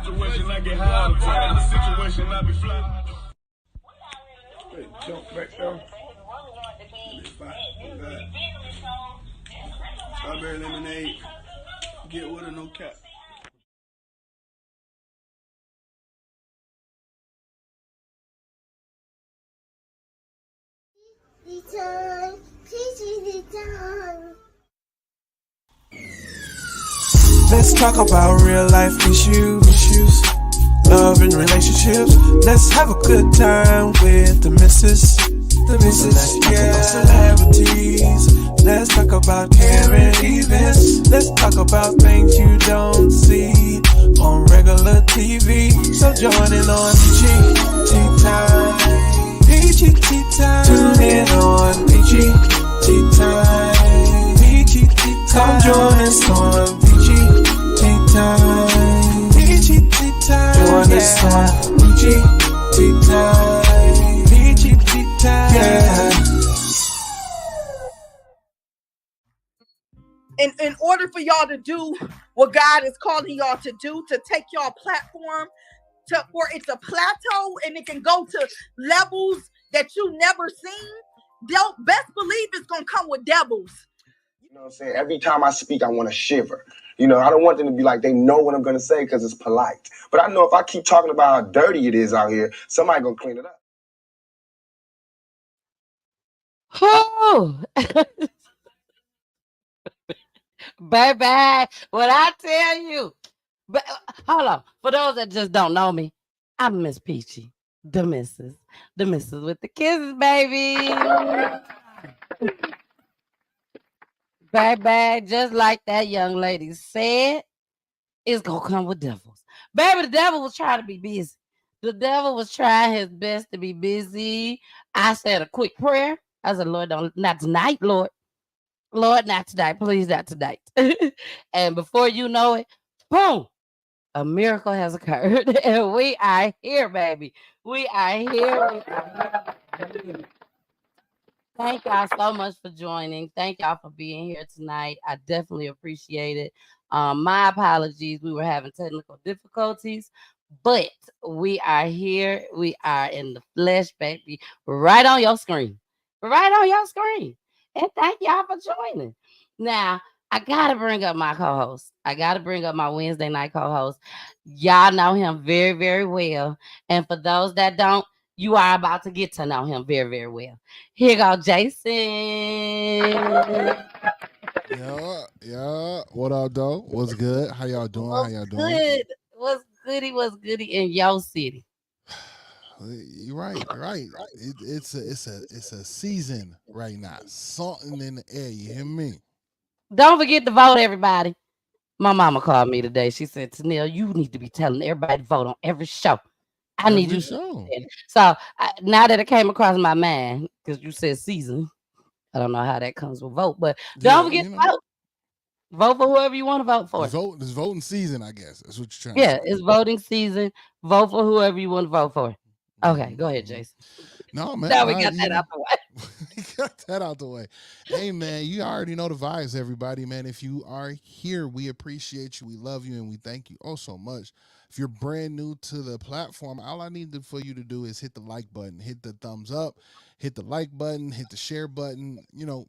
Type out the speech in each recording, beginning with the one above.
Situation I get high all the time. The situation I be fly. Hey, jump back there. Strawberry lemonade. Get with a no cap. Let's talk about real life issues, love and relationships. Let's have a good time with the missus, yeah. Celebrities. Let's talk about current events. Let's talk about things you don't see on regular TV. So join in on PGT time. PGT time. Tune in on PGT time. PGT time. Come join us on PGT time. PGT time. Join us on PGT time. PGT time. Yeah. In order for y'all to do what God is calling y'all to do, to take y'all platform for it to plateau and it can go to levels that you never seen, don't best believe it's gonna come with devils. You know what I'm saying? Every time I speak, I want to shiver. You know, I don't want them to be like they know what I'm gonna say because it's polite. But I know if I keep talking about how dirty it is out here, somebody gonna clean it up. Oh, baby, what I tell you. But hold on, for those that just don't know me, I'm Miss Peachy, the missus with the kisses, baby. Baby, just like that young lady said, it's gonna come with devils. Baby, the devil was trying to be busy. The devil was trying his best to be busy. I said a quick prayer. I said, Lord, not tonight, Lord. Lord, not tonight. Please, not tonight. And before you know it, boom, a miracle has occurred. And we are here, baby. We are here. Thank y'all so much for joining. Thank y'all for being here tonight. I definitely appreciate it. My apologies. We were having technical difficulties, but we are here. We are in the flesh, baby. Right on your screen. Right on your screen. And thank y'all for joining. Now, I got to bring up my co-host. I got to bring up my Wednesday night co-host. Y'all know him very, very well. And for those that don't, you are about to get to know him very, very well. Here go Jason. Yeah. What up, though? What's good? How y'all doing? How y'all doing? Good. What's goody in your city? You're right. It's a season right now. Something in the air. You hear me? Don't forget to vote, everybody. My mama called me today. She said, Tanel, you need to be telling everybody to vote on every show. I need you. Show. So now that it came across my mind, because you said season, I don't know how that comes with vote, but don't forget to vote. Vote for whoever you want to vote for. It's voting season, I guess. That's what you're trying to say. Yeah, it's voting season. Vote for whoever you want to vote for. Okay, go ahead, Jason. No, man. Now we got that out the way. We got that out the way. Hey, man, you already know the vibes, everybody, man. If you are here, we appreciate you. We love you, and we thank you oh so much. If you're brand new to the platform, all I need for you to do is hit the like button, hit the thumbs up, hit the like button, hit the share button,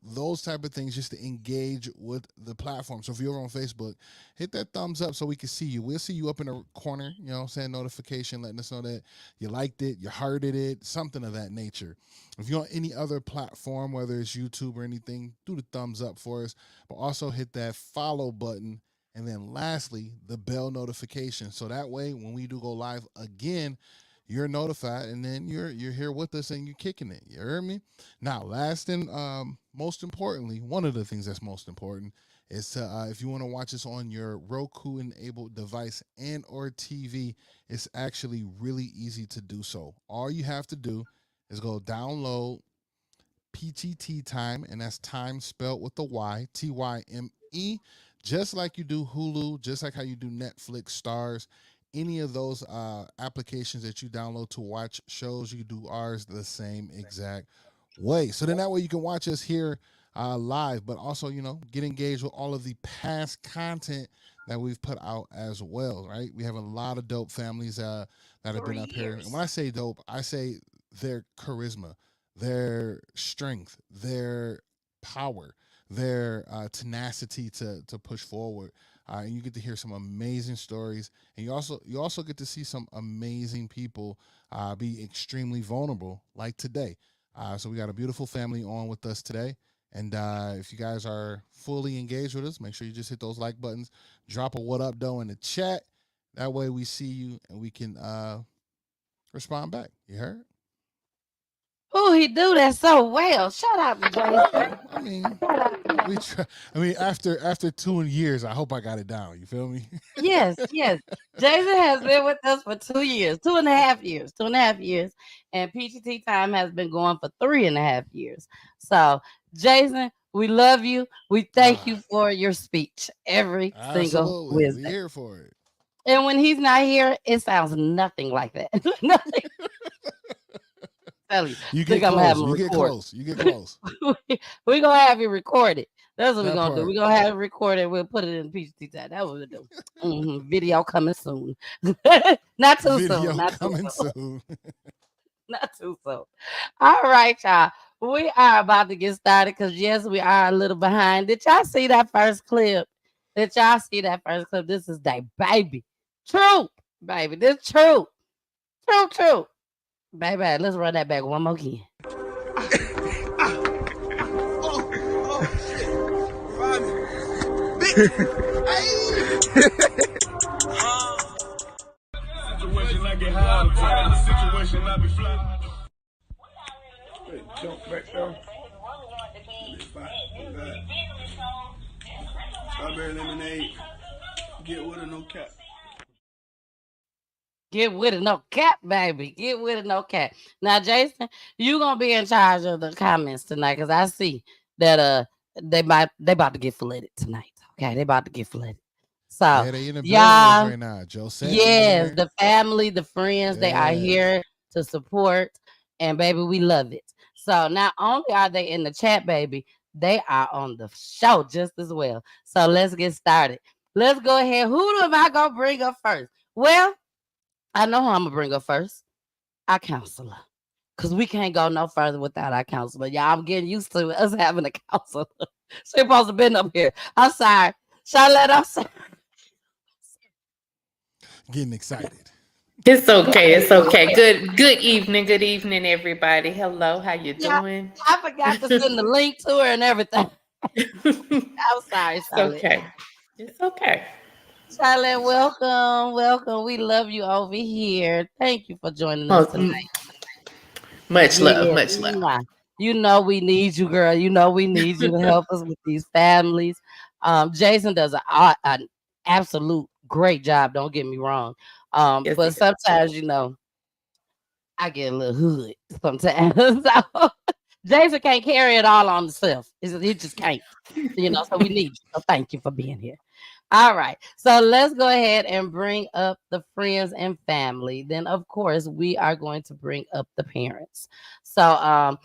those type of things just to engage with the platform. So if you're on Facebook, hit that thumbs up so we can see you. We'll see you up in the corner, saying notification, letting us know that you liked it, you hearted it, something of that nature. If you're on any other platform, whether it's YouTube or anything, do the thumbs up for us, but also hit that follow button. And then lastly, the bell notification. So that way, when we do go live again, you're notified and then you're here with us and you're kicking it. You heard me? Now, last and most importantly, one of the things that's most important is if you want to watch us on your Roku-enabled device and or TV, it's actually really easy to do so. All you have to do is go download PTT Time, and that's time spelled with the Y, Tyme. Just like you do Hulu, just like how you do Netflix, Stars, any of those applications that you download to watch shows, you do ours the same exact way. So then that way you can watch us here live, but also, get engaged with all of the past content that we've put out as well, right? We have a lot of dope families that have been up here. And when I say dope, I say their charisma, their strength, their power, their tenacity to push forward. And you get to hear some amazing stories, and you also get to see some amazing people be extremely vulnerable, like today. So we got a beautiful family on with us today. And if you guys are fully engaged with us, make sure you just hit those like buttons. Drop a what up, though, in the chat. That way we see you and we can respond back. You heard? Oh, he do that so well. Shout out to Jason. I mean, after 2 years, I hope I got it down. You feel me? Yes. Jason has been with us for 2 years, 2.5 years. And PGT time has been going for 3.5 years. So, Jason, we love you. We thank you for your speach every single Wednesday. We're here for it. And when he's not here, it sounds nothing like that. Nothing. You get close. We're gonna have it recorded. That's what we're gonna do. We're gonna have it recorded. We'll put it in PGT time. That's what we'll do. Video coming soon. Not too soon. Not too soon. Not too soon. All right, y'all. We are about to get started because yes, we are a little behind. Did y'all see that first clip? This is that baby. True, baby. This true. True. Baby, let's run that back one more again. Situation like it hard, the situation not be fly. Wait, jump back down. Strawberry lemonade. Get with it, no cap. Get with it, no cap, baby. Get with it, no cap. Now, Jason, you gonna be in charge of the comments tonight because I see that they about to get filleted tonight. Okay, they about to get filleted. So they in the y'all right now. Joseph, yes, the family, the friends, they are here to support, and baby, we love it. So not only are they in the chat, baby, they are on the show just as well. So let's get started. Let's go ahead. Who am I gonna bring up first? Well, I know who I'm gonna bring up first. Our counselor. Because we can't go no further without our counselor. Y'all, I'm getting used to us having a counselor. She's supposed to be up here. I'm sorry. Charlotte, I'm sorry. Getting excited. It's okay. Good evening, everybody. Hello, how you doing? I forgot to send the link to her and everything. I'm sorry, Charlotte. It's okay. Charlotte, welcome. We love you over here. Thank you for joining us tonight. Much love. You know we need you, girl. You know we need you to help us with these families. Jason does an absolute great job. Don't get me wrong. But sometimes, I get a little hood sometimes. So Jason can't carry it all on himself. He just can't. So we need you. So thank you for being here. All right. So let's go ahead and bring up the friends and family. Then, of course, we are going to bring up the parents. So I'm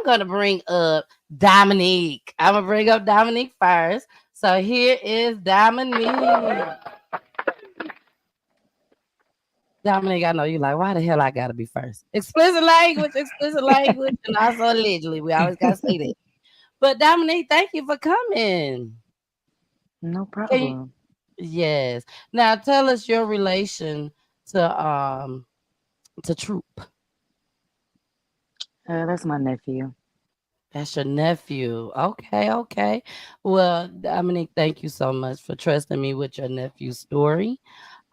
going to bring up Dominique. I'm going to bring up Dominique first. So here is Dominique. Dominique, I know you like, why the hell I got to be first? Explicit language, and also allegedly. We always got to say that. But Dominique, thank you for coming. No problem. Yes. Now tell us your relation to Troop. That's my nephew. That's your nephew. Okay. Well, Dominique, thank you so much for trusting me with your nephew's story.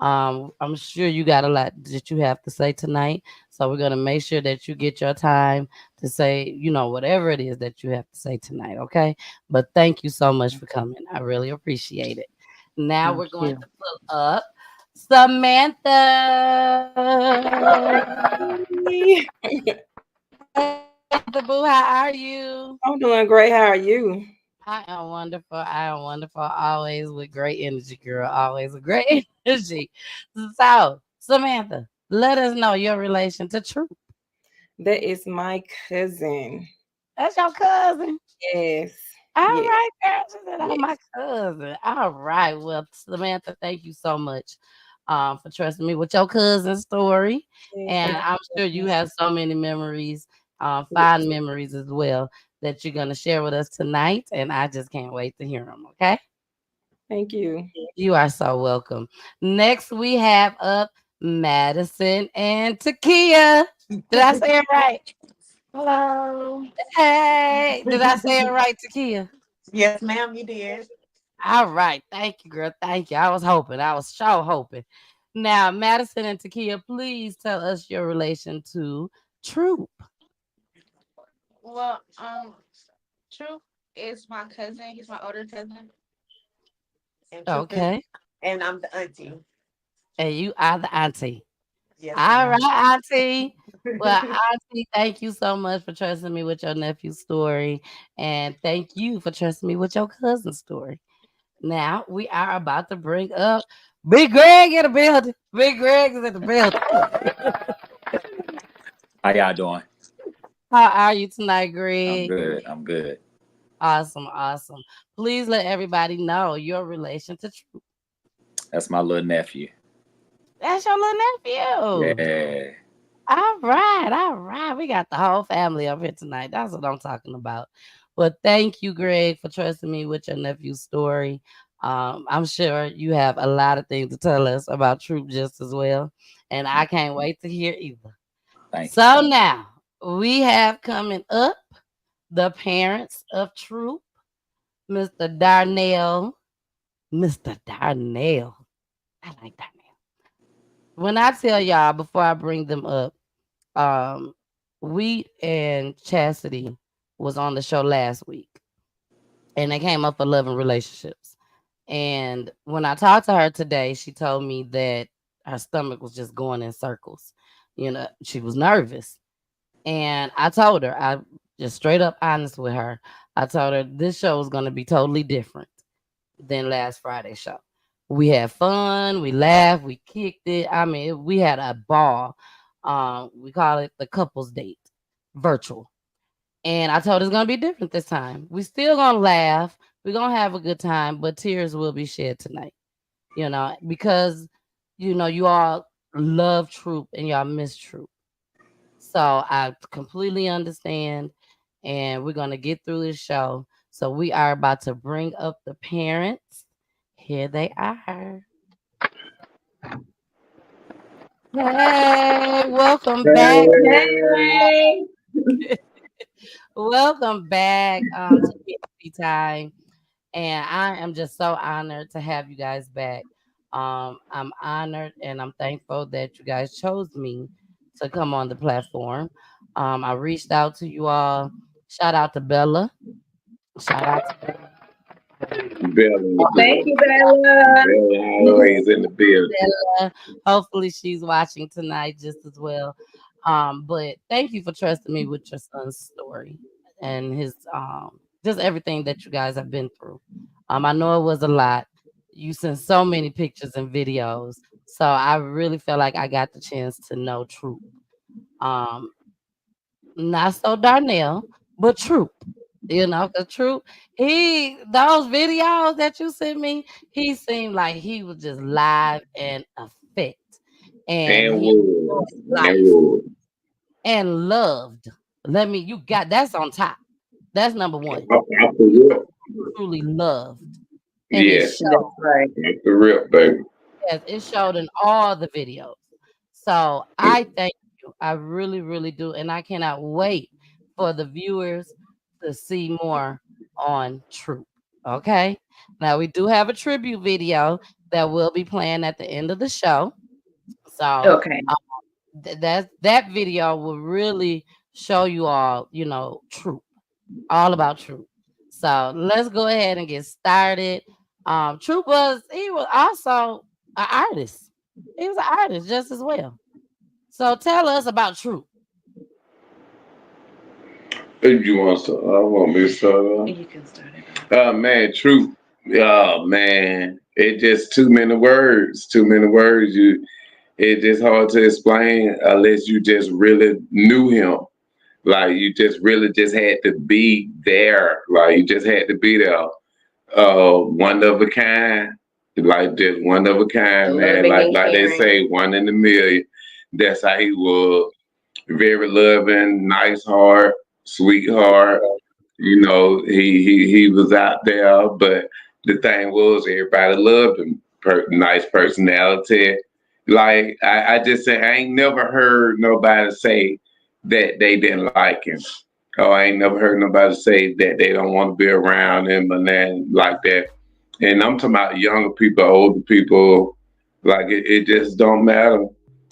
I'm sure you got a lot that you have to say tonight. So we're gonna make sure that you get your time to say, whatever it is that you have to say tonight, okay? But thank you so much for coming. I really appreciate it. Now we're going to pull up Samantha. Boo, how are you? I'm doing great. How are you? I am wonderful. I am wonderful. Always with great energy, girl. Always with great energy. So, Samantha, let us know your relation to Truth. That is my cousin. That's your cousin. Yes. All Yes. right, girl. She said, "Oh, Yes. my cousin." All right. Well, Samantha, thank you so much for trusting me with your cousin's story. Yes. And Thank I'm sure you. you have so many memories, Yes. fond memories as well, that you're going to share with us tonight. And I just can't wait to hear them. Okay. Thank you. You are so welcome. Next, we have up Madison and Takia. Did I say it right? Hello. Hey, did I say it right, Takia? Yes, ma'am, you did. All right. Thank you, girl. Thank you. I was hoping. I was sure hoping. Now, Madison and Takia, please tell us your relation to Troop. Well, Truth is my cousin. He's my older cousin. And Truth is, Okay. and I'm the auntie. And you are the auntie. Yes, All ma'am. right, auntie. Well, auntie, thank you so much for trusting me with your nephew's story. And thank you for trusting me with your cousin's story. Now, we are about to bring up Big Greg in the building. Big Greg is in the building. How y'all doing? How are you tonight, I'm Greg? good. I'm good. Awesome, awesome. Please let everybody know your relation to Truth. That's my little nephew. That's your little nephew. Yeah. All right, all right. We got the whole family up here tonight. That's what I'm talking about. Well, thank you, Greg, for trusting me with your nephew's story. I'm sure you have a lot of things to tell us about Troop just as well. And I can't wait to hear either. Thank you. So now we have coming up the parents of Troop, Mr. Darnell. Mr. Darnell. I like Darnell. When I tell y'all before I bring them up, um, we and Chastity was on the show last week, and they came up for love and relationships. And when I talked to her today, she told me that her stomach was just going in circles. You know, she was nervous. And I told her, I just straight up honest with her. I told her this show is going to be totally different than last Friday's show. We had fun, we laughed, we kicked it. I mean, we had a ball. We call it the couples date, virtual. And I told her it's gonna be different this time. We still gonna laugh, we're gonna have a good time, but tears will be shed tonight. You know, because you all love Troop and y'all miss Troop. So I completely understand, and we're gonna get through this show. So we are about to bring up the parents. Here they are. Hey, welcome back. Hey. Welcome back to PFP Time. And I am just so honored to have you guys back. I'm honored and I'm thankful that you guys chose me to come on the platform. I reached out to you all. Shout out to Bella. Shout out to Bella. Thank you, Bella. Always in the building. Bella. Hopefully she's watching tonight just as well. But thank you for trusting me with your son's story and his just everything that you guys have been through. I know it was a lot. You sent so many pictures and videos. So I really feel like I got the chance to know Troop. Um, Not so Darnell, but Troop. Cause Troop, those videos that you sent me, he seemed like he was just live and effect. And And he wood. enjoyed life And wood. and loved. You got that's on top. That's number one. Off the rip. Truly loved. And it Yeah. That's showed. right. Off the rip, baby. Yes, it showed in all the videos. So I thank you. I really, really do. And I cannot wait for the viewers to see more on Troop. Okay. Now we do have a tribute video that will be playing at the end of the show. So Okay. that video will really show you all, Troop, all about Troop. So let's go ahead and get started. Troop he was also an artist. He was an artist just as well. So tell us about Troop. If you want to, I want me to start off. You can start it Man, truth. Man, it just too many words. Too many words. It's just hard to explain unless you just really knew him. Like you just really just had to be there. Like you just had to be there. One of a kind. Like just one of a kind, man. Like they say, one in a million. That's how he was. Very loving, nice heart, sweetheart. You know, he was out there, but the thing was everybody loved him. Nice personality. Like I just say I ain't never heard nobody say that they didn't like him. Oh, I ain't never heard nobody say that they don't want to be around him and then like that. And I'm talking about younger people, older people, like it just don't matter.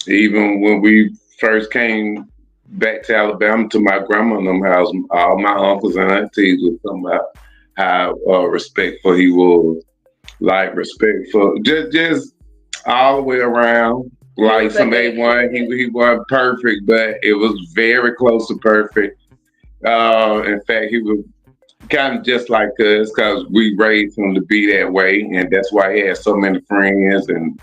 Even when we first came back to Alabama to my grandma and them house, all my uncles and aunties was talking about how respectful he was. Like respectful, just all the way around. Like some A1, he wasn't perfect, but it was very close to perfect. In fact, he was kind of just like us because we raised him to be that way, and that's why he had so many friends and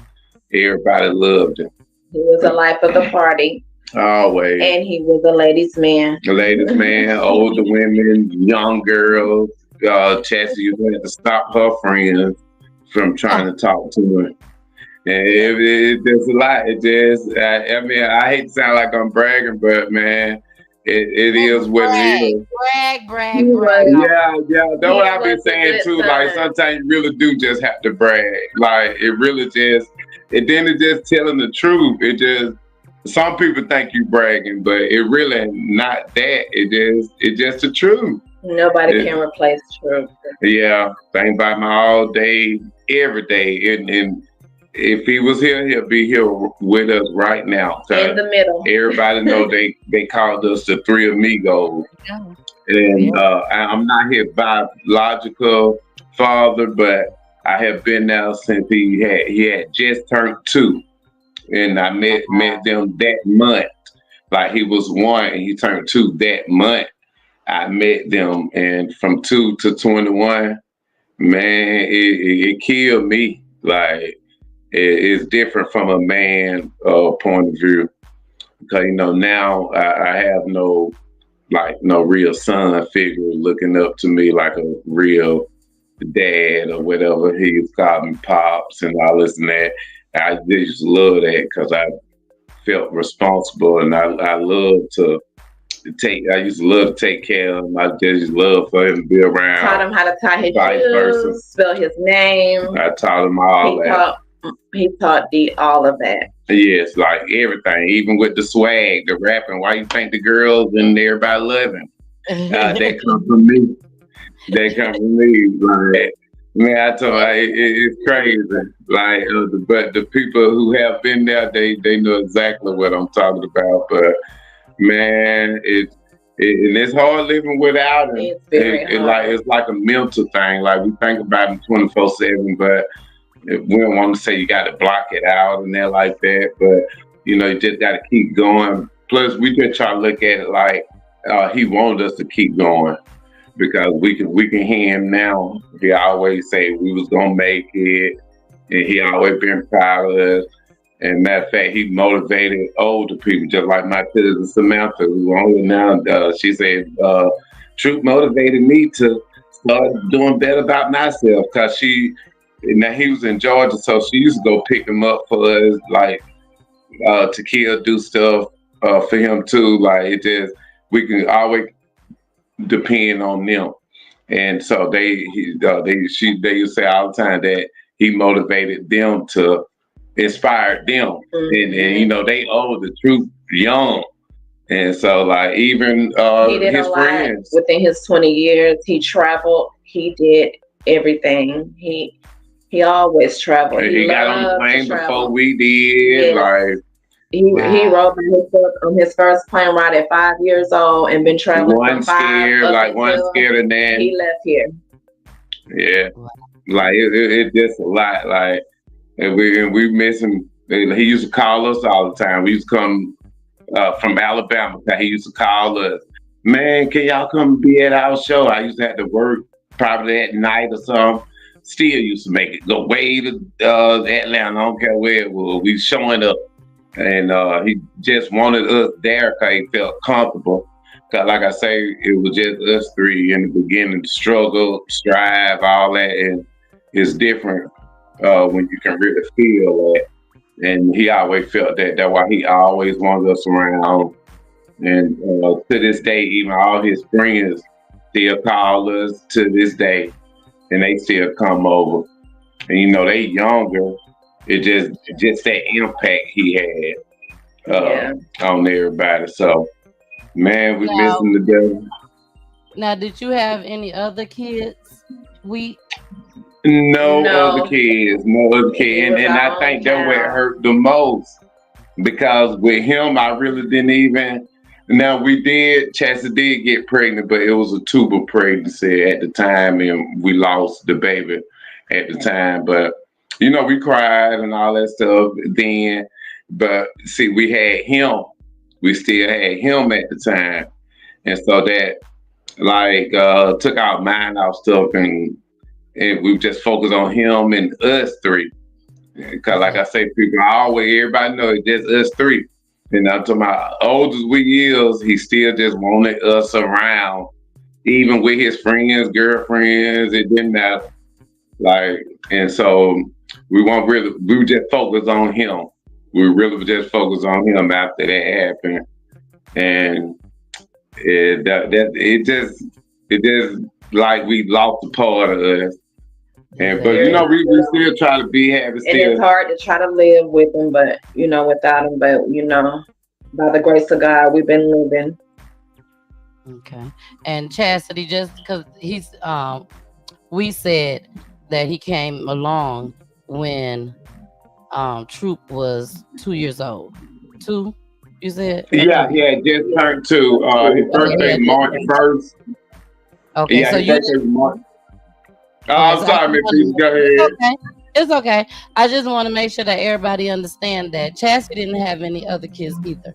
everybody loved him. He was the life of the party. Always. And he was a ladies' man. A ladies' man, older women, young girls. Chassie used to have to stop her friends from trying to talk to her. And there's a lot. It just, I mean, I hate to sound like I'm bragging, but man, it is what it is. Brag. Yeah. That's what I've been saying too. Like sometimes you really do just have to brag. Like it really just, and then it's just telling the truth. It just, some people think you bragging, but it really not that. It's just the truth. Nobody can replace truth. Yeah, think about my all day, every day, and if he was here, he'll be here with us right now. In the middle. Everybody know they called us the Three Amigos. And I'm not his biological father, but I have been there since he had just turned 2. And I met them that month. Like he was 1 and he turned 2 that month. I met them, and from 2 to 21, man, it killed me. Like it's different from a man point of view, because now I have no real son figure looking up to me like a real dad or whatever. He used to call me pops and all this and that. I just love that because I felt responsible, and I love to I used to love to take care of him. I just love for him to be around. Taught him how to tie his vice versa. shoes, spell his name. I taught him all that. He taught D all of that. Yes, like everything, even with the swag, the rapping. Why you think the girls and everybody love him? That come from me. That come from me. Like, man, I told you, it's crazy. Like, but the people who have been there, they know exactly what I'm talking about. But man, and it's hard living without him. It's like a mental thing. Like we think about him 24/7, but we don't want to say you got to block it out and that like that. But you just got to keep going. Plus, we just try to look at it like he wanted us to keep going, because we can hear him now. He always say we was gonna make it, and he always been proud of us. And matter of fact, he motivated older people, just like my cousin Samantha, who's older now. She said, Truth motivated me to start doing better about myself, because now he was in Georgia, so she used to go pick him up for us, like to do stuff for him too. Like we can always depend on them. And so they used to say all the time that he motivated them to inspire them. And they owe the truth young. And so like even he did his a lot friends. within his 20 years. He traveled, he did everything. He always traveled. He got on the plane before we did. Yes. Like he rode on his first plane ride at 5 years old and been traveling. One scared of that. He left here. Yeah, like it just a lot. Like and we miss him. He used to call us all the time. We used to come from Alabama. He used to call us, man, can y'all come be at our show? I used to have to work probably at night or something. Still used to make it go way to Atlanta. I don't care where it was. We showing up, and he just wanted us there because he felt comfortable. Cause like I say, it was just us three in the beginning. Struggle, strive, all that, and it's different when you can really feel that. And he always felt that. That's why he always wanted us around. And to this day, even all his friends still call us to this day, and they still come over. And you know, they younger. It just that impact he had on everybody. So, man, we miss him to death. Now, did you have any other kids? No other kids, and I think that what hurt the most because with him, I really didn't even. Now Chasittie did get pregnant, but it was a tubal pregnancy at the time, and we lost the baby at the time. But you know, we cried and all that stuff then. But see, we had him. We still had him at the time, and so that took our mind off stuff, and we just focused on him and us three. Cause like I say, everybody know it's just us three. And I'm talking about old as we is, he still just wanted us around, even with his friends, girlfriends, it didn't matter. And so we were just focused on him. We really were just focused on him after that happened. And it just like we lost a part of us. But you know, we still try to be happy. And it's hard to try to live with him, but you know, without him. But you know, by the grace of God, we've been living. Okay. And Chasittie, just because we said that he came along when Troop was 2 years old. 2, you said? Yeah, just turned 2. His birthday is March 1st. Okay, yeah, so his birthday is March. I'm sorry, Miss Peace. Go ahead. It's okay. I just want to make sure that everybody understand that Chasittie didn't have any other kids either.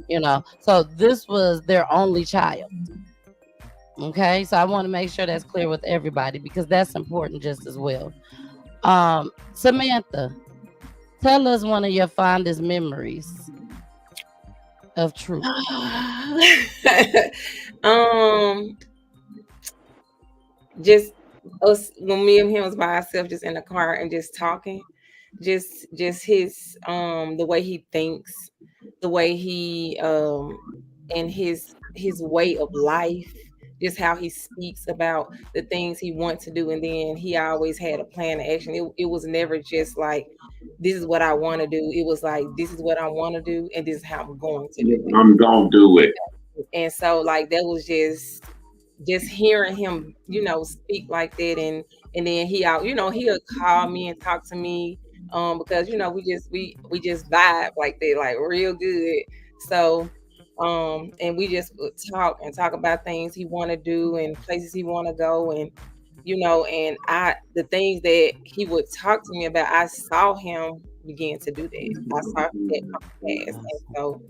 You know, so this was their only child. Okay, so I want to make sure that's clear with everybody because that's important just as well. Samantha, tell us one of your fondest memories of Troop. Just us when me and him was by ourselves, just in the car and just talking, just his the way he thinks, the way he and his way of life, just how he speaks about the things he wants to do, and then he always had a plan of action. It was never just like, this is what I want to do. It was like, this is what I want to do, and this is how I'm going to do it. I'm gonna do it. And so like that was just hearing him, you know, speak like that, and then he'll call me and talk to me, because you know we just vibe like that, like real good. So and we just would talk about things he want to do and places he want to go, and you know, and the things that he would talk to me about, I saw him begin to do that. I saw that come fast, and so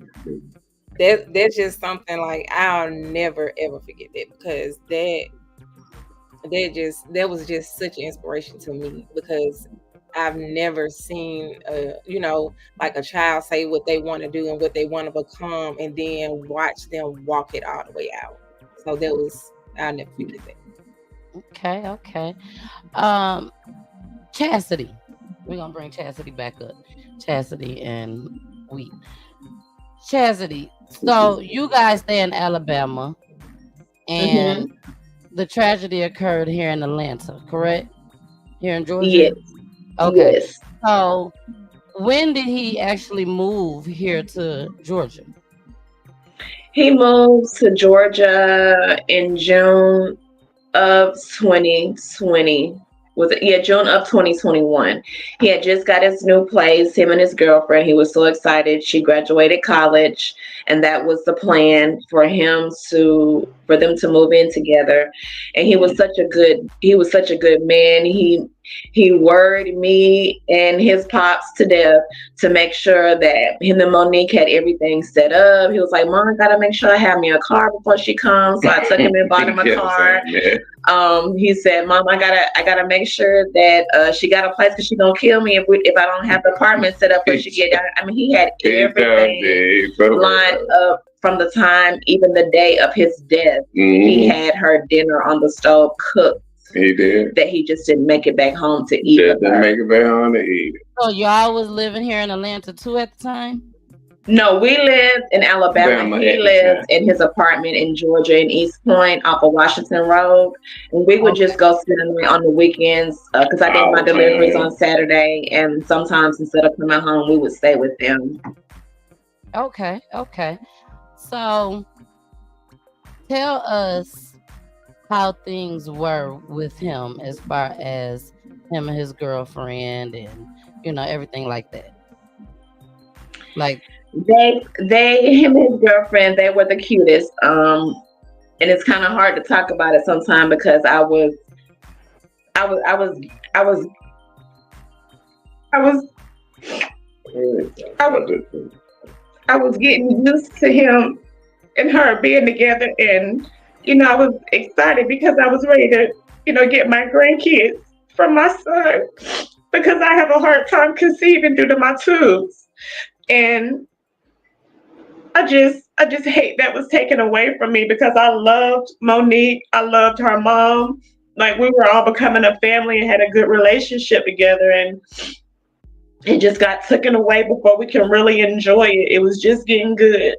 that's just something like I'll never ever forget that, because that was just such an inspiration to me, because I've never seen you know, like a child say what they want to do and what they want to become, and then watch them walk it all the way out. So I'll never forget that. Okay. Chasittie, we're gonna bring Chasittie back up. Chasittie and Wheat. Chasittie, so you guys stay in Alabama, and the tragedy occurred here in Atlanta, correct? Here in Georgia? Yes. Okay. Yes. So when did he actually move here to Georgia? He moved to Georgia in June of 2020. June of 2021. He had just got his new place, him and his girlfriend. He was so excited. She graduated college, and that was the plan for for them to move in together. And he was such a good man. He worried me and his pops to death to make sure that him and Monique had everything set up. He was like, Mom, I gotta make sure I have me a car before she comes. So I took him and bought him a car. He said, Mom, I gotta make sure that she got a place because she's gonna kill me if I don't have the apartment set up for she get down. I mean, he had everything lined up from the time, even the day of his death. He had her dinner on the stove cooked. He did. That he just didn't make it back home to eat. Didn't make it back home to eat. So y'all was living here in Atlanta too at the time? No, we lived in Alabama. He lived in his apartment in Georgia in East Point off of Washington Road. And we would just go spend the night on the weekends because I did my deliveries on Saturday. And sometimes instead of coming home, we would stay with them. Okay. So tell us how things were with him as far as him and his girlfriend and, you know, everything like that. Like him and his girlfriend, they were the cutest. And it's kind of hard to talk about it sometimes because I was getting used to him and her being together, and you know, I was excited because I was ready to, you know, get my grandkids from my son because I have a hard time conceiving due to my tubes. And I just hate that was taken away from me because I loved Monique. I loved her mom. Like, we were all becoming a family and had a good relationship together, and it just got taken away before we can really enjoy it. It was just getting good.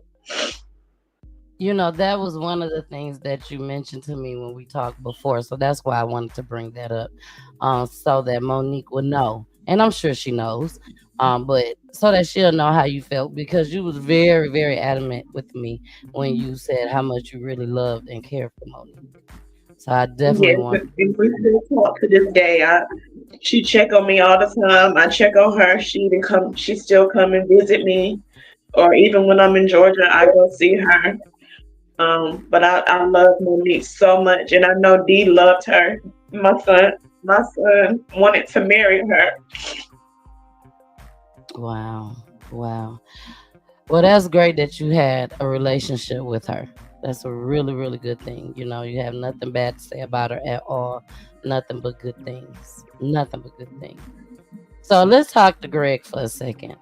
You know, that was one of the things that you mentioned to me when we talked before. So that's why I wanted to bring that up, so that Monique would know. And I'm sure she knows, but so that she'll know how you felt, because you was very, very adamant with me when you said how much you really loved and cared for Monique. So I definitely want. We still talk to this day. She check on me all the time. I check on her. She still come and visit me, or even when I'm in Georgia, I go see her. But I love Monique so much, and I know Dee loved her. My son wanted to marry her. Wow. Well, that's great that you had a relationship with her. That's a really, really good thing. You know, you have nothing bad to say about her at all. Nothing but good things. Nothing but good things. So let's talk to Greg for a second.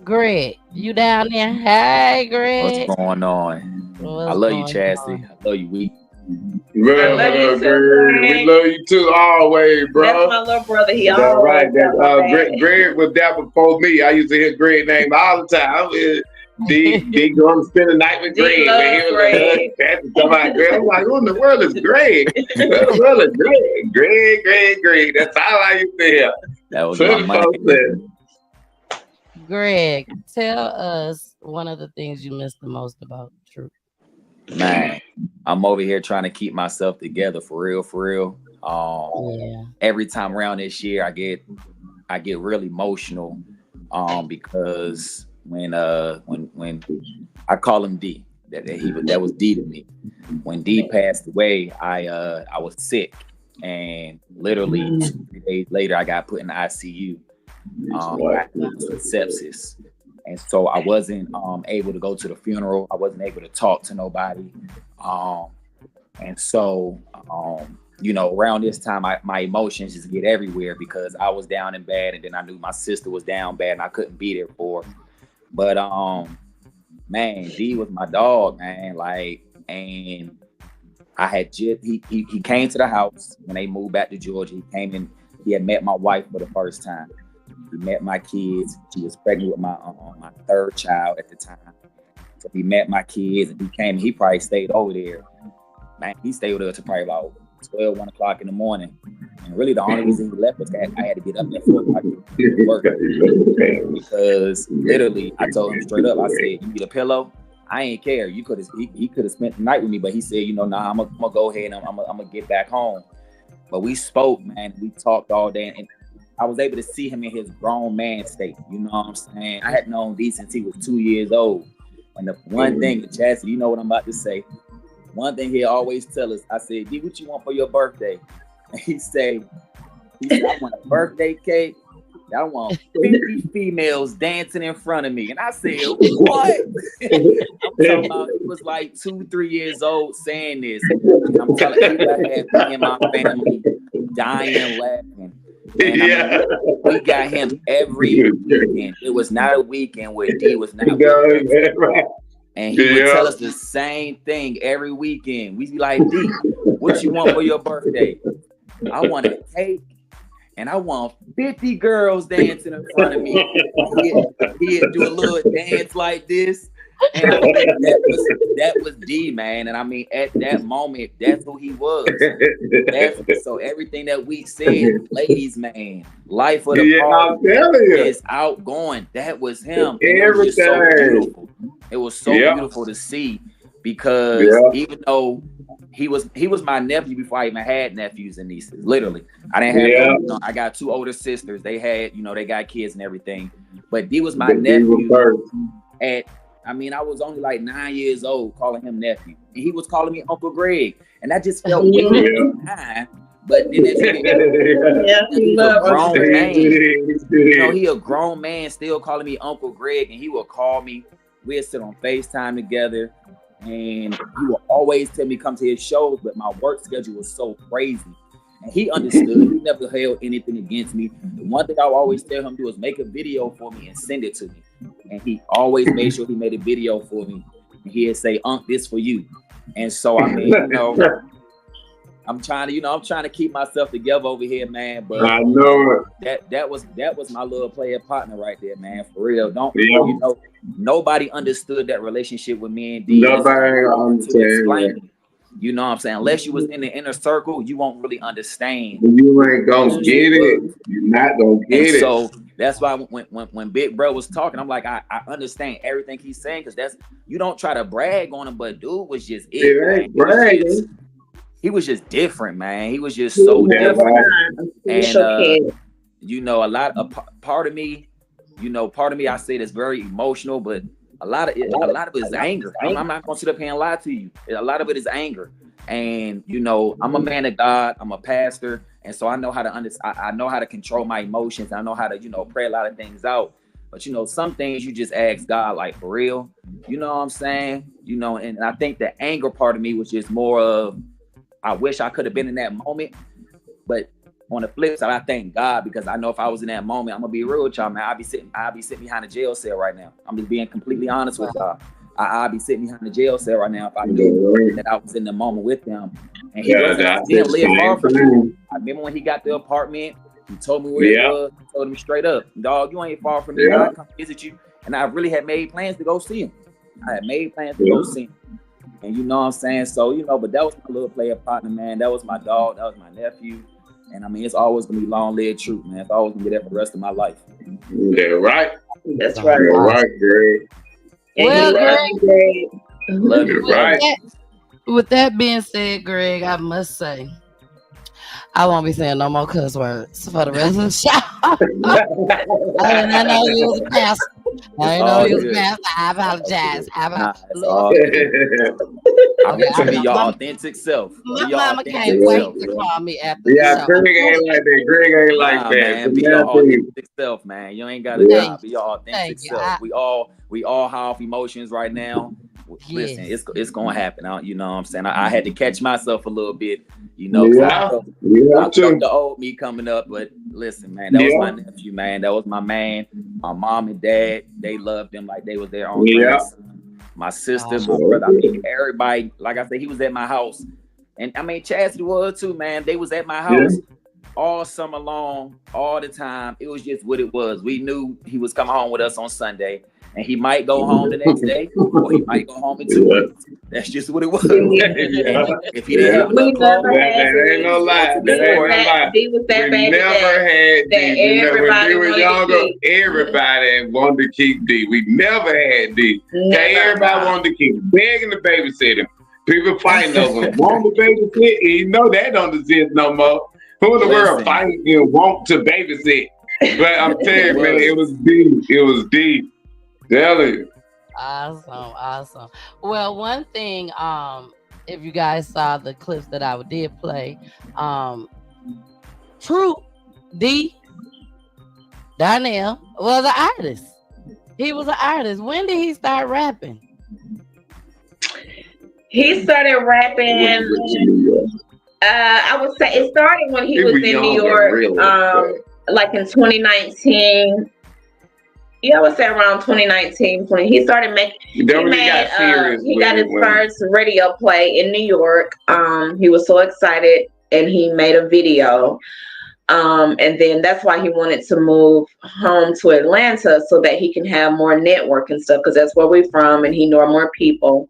Greg, you down there? Hey, Greg. What's going on? I love you, Chasittie. I love you, we. Bro, we love you too always, bro. That's my little brother. He always right. Greg was there before me. I used to hear Greg's name all the time. D going to spend the night with Greg. When he was like, Greg. I'm like, who in the world is Greg? Who in the world is Greg? Greg. That's all I used to hear. That was my money. Greg, tell us one of the things you miss the most about Truth. Man, I'm over here trying to keep myself together for real. Every time around this year, I get real emotional, because when I call him D, that was D to me. When D passed away, I was sick, and literally 3 days later, I got put in the ICU. I had sepsis, and so I wasn't able to go to the funeral. I wasn't able to talk to nobody, and so you know, around this time, my emotions just get everywhere because I was down and bad, and then I knew my sister was down bad, and I couldn't be there for her. But man, D was my dog, man. Like, and I had just he came to the house when they moved back to Georgia. He came in. He had met my wife for the first time. He met my kids. She was pregnant with my third child at the time. So he met my kids, and he came. He probably stayed over there. Man, he stayed over there till probably about 12, 1 o'clock in the morning. And really the only reason he left was that I had to get up at 4 o'clock to work. Because literally, I told him straight up, I said, you need a pillow? I ain't care. He could have spent the night with me, but he said, you know, nah, I'm gonna go ahead and I'm gonna get back home. But we spoke, man. We talked all day, and I was able to see him in his grown man state. You know what I'm saying? I had known D since he was 2 years old. And the one thing, Chassie, you know what I'm about to say. One thing he always tell us, I said, D, what you want for your birthday? And he said, I want a birthday cake. I want 50 females dancing in front of me. And I said, what? I'm talking about, he was like 2-3 years old saying this. And I'm telling you, I had me and my family dying laughing. And I mean, we got him every weekend. It was not a weekend where D was not with us. And he would tell us the same thing every weekend. We'd be like, D, what you want for your birthday? I want a cake. And I want 50 girls dancing in front of me. He'd do a little dance like this. And I mean, that was D, man. And I mean, at that moment, that's who he was. So everything that we said, ladies, man, life of the party is outgoing. That was him. And it was just so beautiful. It was so beautiful to see because even though he was my nephew before I even had nephews and nieces. Literally, I didn't have. I got 2 older sisters. They had, they got kids and everything. But he was my nephew. I was only like 9 years old, calling him nephew, and he was calling me Uncle Greg, and I just felt weird at the time. But then he's a grown man. He a grown man still calling me Uncle Greg, and he will call me. We'd sit on FaceTime together. And he would always tell me come to his shows, but my work schedule was so crazy. And he understood. He never held anything against me. The one thing I would always tell him to do is make a video for me and send it to me. And he always made sure he made a video for me. And he'd say, "Unc, this for you." And so I mean, I'm trying to keep myself together over here, man. But I know that was my little player partner right there, man. For real. Nobody understood that relationship with me and D. Nobody understand. You know what I'm saying? Unless you was in the inner circle, you won't really understand. You ain't gonna get it. You're not gonna get it. So that's why when Big Bro was talking, I'm like, I understand everything he's saying, because you don't try to brag on him, but dude was just ain't bragging. He was just different, man. He was just so different. And a lot of part of me, I say that's very emotional, but a lot of it is anger. I'm not gonna sit up here and lie to you. A lot of it is anger. And I'm a man of God, I'm a pastor, and so I know how to I know how to control my emotions. I know how to, pray a lot of things out. But some things you just ask God, like, for real. You know what I'm saying? And I think the anger part of me was just more of, I wish I could have been in that moment. But on the flip side, I thank God, because I know if I was in that moment, I'm gonna be real with y'all, man. I'd be sitting behind a jail cell right now. I'm just being completely honest with y'all. I'd be sitting behind the jail cell right now if I knew that I was in the moment with them. And he didn't live far from me. I remember when he got the apartment, he told me where it was. He told me straight up, "Dog, you ain't far from me. I'll come visit you." And I really had made plans to go see him. And you know what I'm saying? So, but that was my little player partner, man. That was my dog. That was my nephew. And I mean, it's always gonna be long-lived truth, man. It's always gonna be there for the rest of my life. Yeah, right. That's right. You're right, Greg. Well, Greg. Love you, right. With that being said, Greg, I must say, I won't be saying no more cuss words for the rest of the show. I know you was a pastor. I apologize. I'm to be your authentic self. My mama can't wait to call me after the show. Greg ain't like that. Greg ain't like that. Man, be your authentic self, man. You ain't got to be your authentic self. We all have emotions right now. Listen, it's gonna happen. You know what I'm saying? I had to catch myself a little bit, I felt the old me coming up. But listen, man, that was my nephew, man. That was my man. My mom and dad, they loved him like they was their own grandson. My sister, my brother, I mean, everybody. Like I said, he was at my house, and I mean, Chasittie was too, man. They was at my house all summer long, all the time. It was just what it was. We knew he was coming home with us on Sunday. And he might go home the next day, or he might go home in 2 weeks. That's just what it was. If he didn't have enough clothes, that ain't no lie. We never had D. When we were younger, everybody wanted to keep D. We never had D. Everybody wanted to keep begging the babysitter. People fighting over him. Want to babysit? You know that don't exist no more. Who in the world fighting and want to babysit? But I'm telling you, man, it was D. It was D. Awesome. Well, one thing, if you guys saw the clips that I did play, True D Darnell was an artist. He was an artist. When did he start rapping? He started rapping. I would say it started when he was in New York, like in 2019. Yeah, I would say around 2019 when he started making. He got his first radio play in New York. He was so excited, and he made a video. And then that's why he wanted to move home to Atlanta so that he can have more network and stuff, because that's where we're from, and he know more people.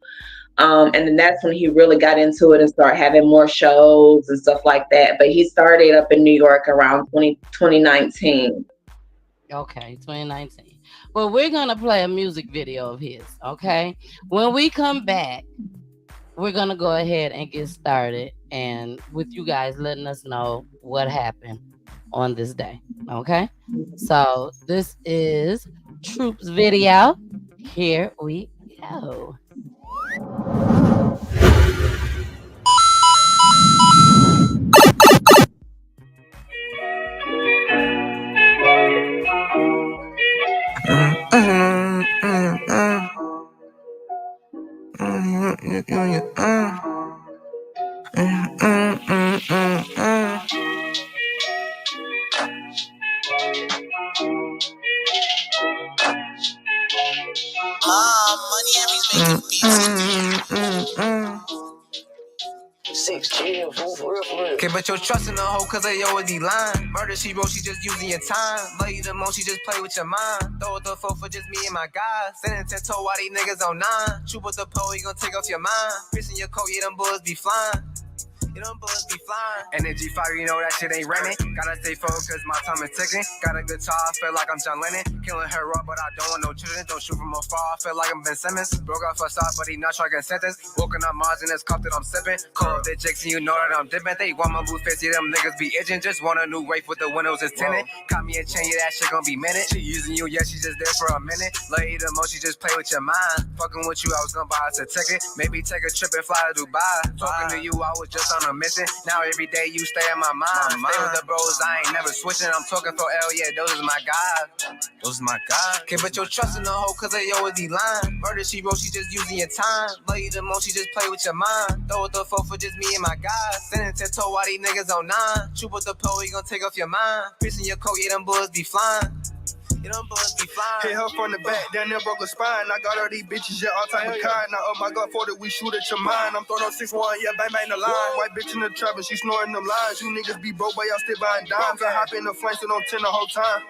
And then that's when he really got into it and started having more shows and stuff like that. But he started up in New York around 2019. Okay, 2019. Well, we're going to play a music video of his, okay? When we come back, we're going to go ahead and get started, and with you guys letting us know what happened on this day, okay? So this is Troop's video. Here we go. Can't put your trust in a hoe cause they always be lying. Murder she wrote, she just using your time. Love you the most, she just play with your mind. Throw it the four for just me and my guys. Sending 10 toe while these niggas on 9. Troop with the pole, he gon' take off your mind. Piercing your coat, yeah, them bullets be flying. You them bullets be flying. NNED fire, you know that shit ain't raining. Gotta stay focused cause my time is ticking. Got a guitar, I feel like I'm John Lennon. Killing her raw, but I don't want no children. Don't shoot from afar, I feel like I'm Ben Simmons. Broke off a stop, but he not trying to sentence. Woken up Mars in this cup that I'm sipping. Call up the Jakes and you know that I'm dipping. They want my boots fancy, them niggas be itching. Just want a new Wraith with the windows is tinted. Got me a chain, yeah, that shit gon' be minute. She using you, yeah, she just there for a minute. Love you the most, she just play with your mind. Fucking with you, I was gonna buy us a ticket. Maybe take a trip and fly to Dubai. Talking to you, I was just on a mission. Now every day you stay in my mind. Stay with the bros, I ain't never switching. I'm talking for L, yeah, those is my guys. Those is my guys. Can't put your trust in a hoe cause they always be lying. Murder she wrote, she just using your time. Love you the most, she just play with your mind. Throw it the four for just me and my guys. Sending 10 toe while these niggas on 9. Shoot with the pole, he gon' take off your mind. Piercing your coat, yeah, them bullets be flying. You them bullets be flying. Hit her from the back, down there broke her spine. I got all these bitches, yeah, all type of kind. Now up my gut 40, we shoot at your mind. I'm throwing on 6-1, yeah, bang bang the line. White bitch in the trap and she snoring them lines. You niggas be broke, but y'all still buying dimes. I hop in the flanks and don't 10 the whole time.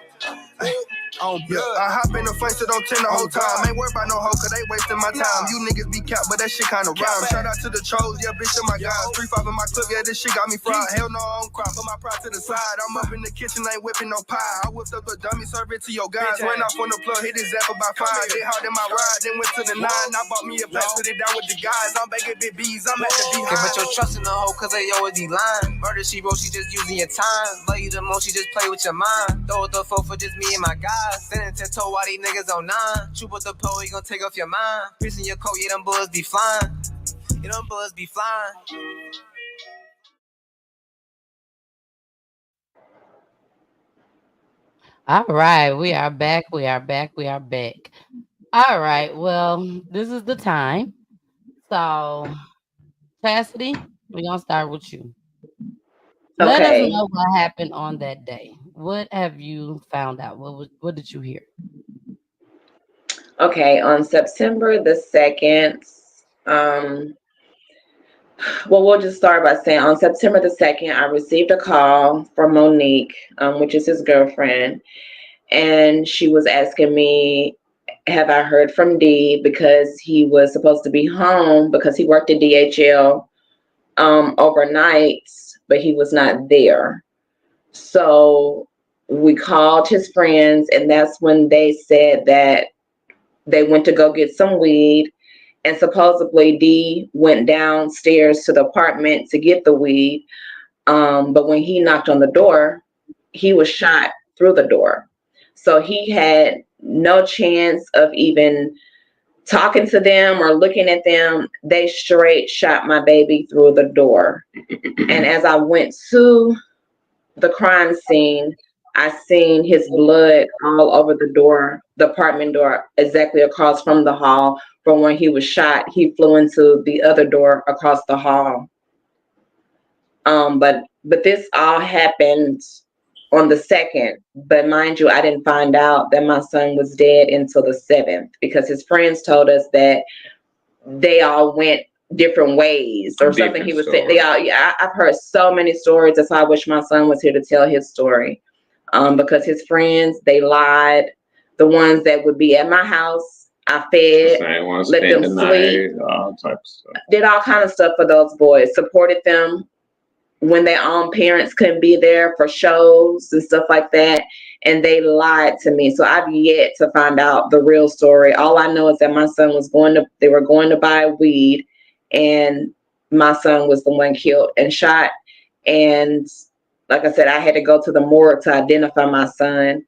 I hop in the flanks so don't 10 the whole time. Ain't worried about no hoe cause they wasting my time. You niggas be capped, but that shit kinda rhyme. Shout out to the trolls, yeah, bitch, and my guys. 3-5 in my clip, yeah, this shit got me fried. Hell no, I don't cry, put my pride to the side. I'm up in the kitchen, ain't whipping no pie. I whipped up the dummy, serve it to your guys. Went off on the plug, hit his zap about 5. They hard in my ride, then went to the 9. I bought me a pack, put it down with the guys. I'm baking big B's, I'm at the behind. Can't put your trust in the hoe cause they always be lying. Murder she wrote, she just using your time. Love you the most, she just play with your mind. Throw it the four for just me and my guys. Sending 10 toe while these niggas on 9. Shoot with the pole, he gon' take off your mind. Piercing your coat, yeah, them bullets be flying. Yeah, them bullets be flying. All right, we are back. All right, well, this is the time. So, Chastity, we're going to start with you. Let us know what happened on that day. What have you found out? What did you hear? Okay, on September the 2nd, well, we'll just start by saying on September the 2nd, I received a call from Monique, which is his girlfriend, and she was asking me, have I heard from D, because he was supposed to be home because he worked at DHL overnight, but he was not there. So we called his friends, and that's when they said that they went to go get some weed, and supposedly D went downstairs to the apartment to get the weed. But when he knocked on the door, he was shot through the door. So he had no chance of even talking to them or looking at them, they straight shot my baby through the door. And as I went to the crime scene, I seen his blood all over the door, the apartment door, exactly across from the hall. From when he was shot, he flew into the other door across the hall. But this all happened on the 2nd. But mind you, I didn't find out that my son was dead until the 7th, because his friends told us that they all went different ways or something. He was saying they all. Yeah, I've heard so many stories. That's why I wish my son was here to tell his story. Because his friends, they lied. The ones that would be at my house, I fed, let them sleep, all types of stuff. Did all kind of stuff for those boys. Supported them when their own parents couldn't be there for shows and stuff like that. And they lied to me. So I've yet to find out the real story. All I know is that my son was they were going to buy weed, and my son was the one killed and shot. And like I said, I had to go to the morgue to identify my son.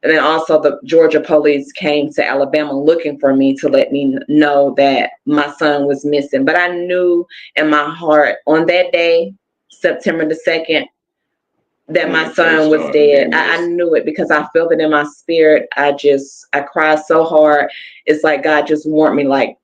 And then also the Georgia police came to Alabama looking for me to let me know that my son was missing. But I knew in my heart on that day, September the 2nd, that my son was dead. I knew it because I felt it in my spirit. I cried so hard. It's like God just warned me, like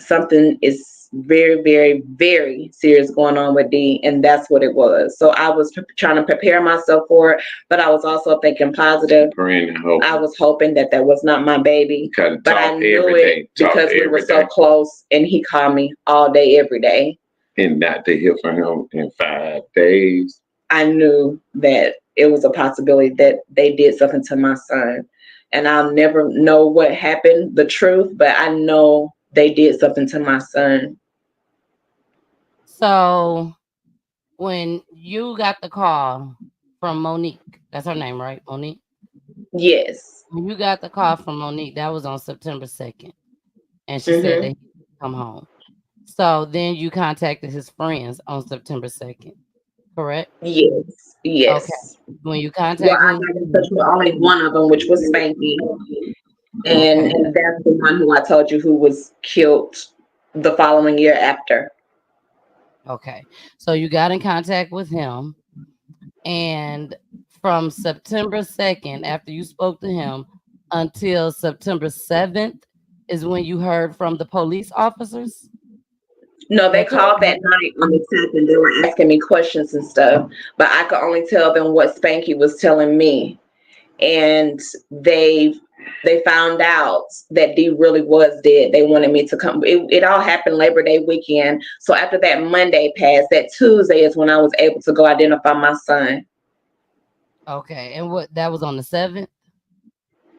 something is very, very, very serious going on with D, and that's what it was. So I was trying to prepare myself for it, but I was also thinking positive. Praying and hoping. I was hoping that was not my baby, but I knew it because we were so close, and he called me all day, every day. And not to hear from him in 5 days. I knew that it was a possibility that they did something to my son, and I'll never know what happened, the truth, but I know they did something to my son. So when you got the call from Monique, that's her name, right? Monique? Yes. When you got the call from Monique, that was on September 2nd. And she said that he would come home. So then you contacted his friends on September 2nd, correct? Yes. Yes. Okay. When you contacted I got in touch with only one of them, which was Spanky. And that's the one who I told you who was killed the following year after. Okay. So you got in contact with him, and from September 2nd, after you spoke to him, until September 7th is when you heard from the police officers? No, they called that night on the 10th, and they were asking me questions and stuff, but I could only tell them what Spanky was telling me. And they found out that D really was dead. They wanted me to come. It all happened Labor Day weekend. So after that Monday passed, that Tuesday is when I was able to go identify my son. Okay. And that was on the 7th?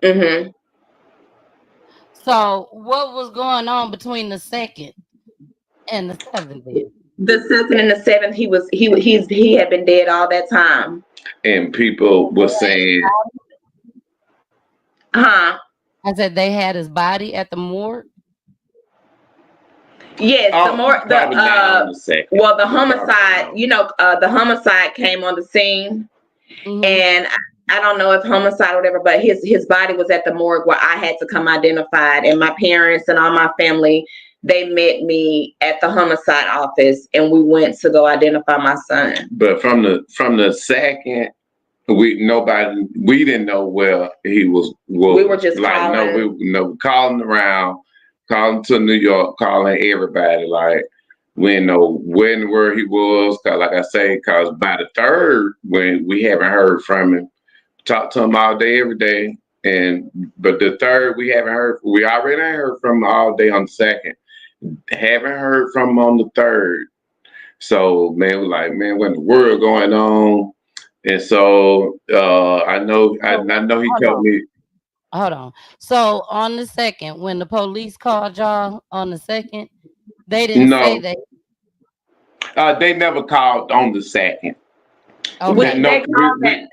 Mm-hmm. So what was going on between the 2nd and the 7th then? The 2nd and the 7th, he had been dead all that time. And people were saying, I said they had his body at the morgue? Yes, the homicide, the homicide came on the scene. And I don't know if homicide or whatever, but his body was at the morgue where I had to come identified, and my parents and all my family, they met me at the homicide office, and we went to go identify my son. But from the 2nd, we didn't know where he was. We were just calling. Calling around, calling to New York, calling everybody. Like, we didn't know where he was. Cause like I say, cause by the 3rd, when we haven't heard from him, talked to him all day, every day. But the 3rd, we already heard from him all day on the 2nd. Haven't heard from him on the 3rd. So man, we're like, man, what in the world going on? And so I know he told me. Hold on. So on the 2nd, when the police called y'all on the 2nd, they didn't say that. They never called on the 2nd. Okay.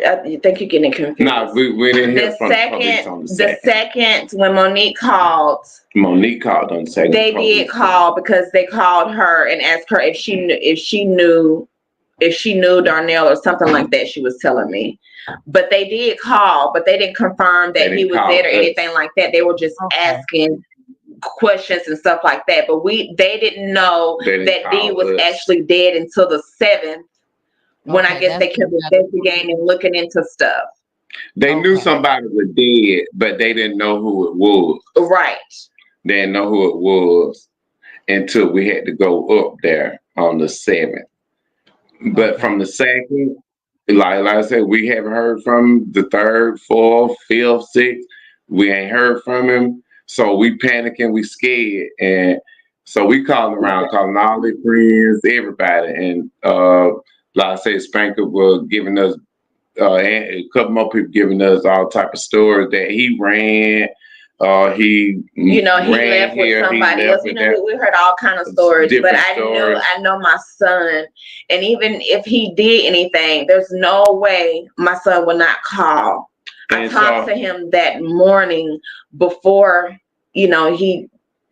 I think you're getting confused. No, we didn't hear from the police on the 2nd. The 2nd, when Monique called on the 2nd. They did call because they called her and asked her if she knew if she knew Darnell or something like that. She was telling me, but they did call, but they didn't confirm that he was dead or anything like that. They were just asking questions and stuff like that. But they didn't know that D was actually dead until the 7th, when I guess they kept investigating and looking into stuff. They knew somebody was dead, but they didn't know who it was. Right. They didn't know who it was until we had to go up there on the 7th. But from the 2nd, like I said, we haven't heard from the 3rd, 4th, 5th, 6th. We ain't heard from him. So we panicking, we scared. And so we calling around, calling all their friends, everybody. And like I said, Spanker was giving us, a couple more people giving us all type of stories that he ran. He left with somebody else. We heard all kind of stories, but I know my son, and even if he did anything, there's no way my son would not call. I talked to him that morning before, he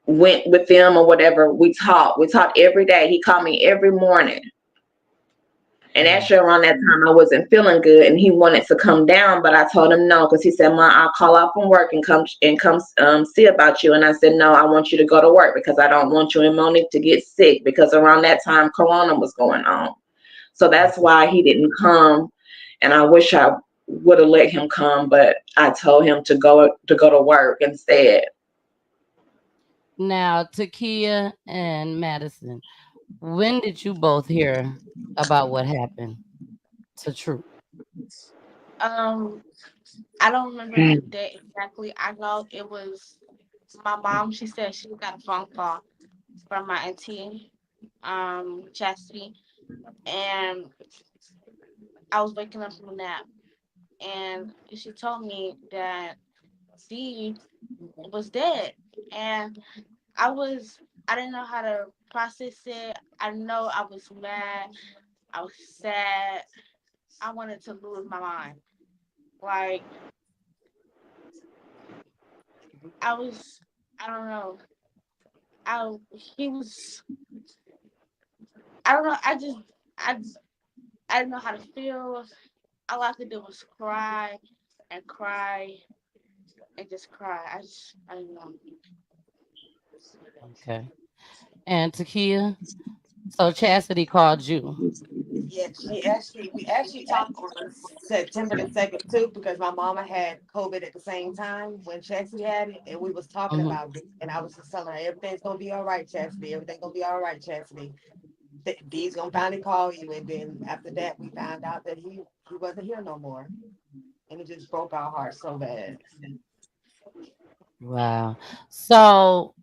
went with them or whatever. We talked every day. He called me every morning. And actually around that time, I wasn't feeling good, and he wanted to come down, but I told him no, because he said, "Ma, I'll call off from work and come see about you." And I said, "No, I want you to go to work because I don't want you and Monique to get sick," because around that time, Corona was going on. So that's why he didn't come. And I wish I would have let him come, but I told him to go to work instead. Now, Takia and Madison, when did you both hear about what happened to True? I don't remember the date exactly. I know it was my mom. She said she got a phone call from my auntie, Chastity, and I was waking up from a nap, and she told me that D was dead, and I didn't know how to process it. I know I was mad. I was sad. I wanted to lose my mind. Like, I don't know. He was, I don't know. I didn't know how to feel. All I could do was cry and cry and just cry. I don't know. Okay. And Takia, so Chastity called you. Yeah, we actually talked on September the 2nd too, because my mama had COVID at the same time when Chastity had it, and we was talking about it, and I was just telling her everything's gonna be all right, Chastity. Everything's gonna be all right, Chastity. D's gonna finally call you, and then after that, we found out that he wasn't here no more, and it just broke our hearts so bad. Wow. So,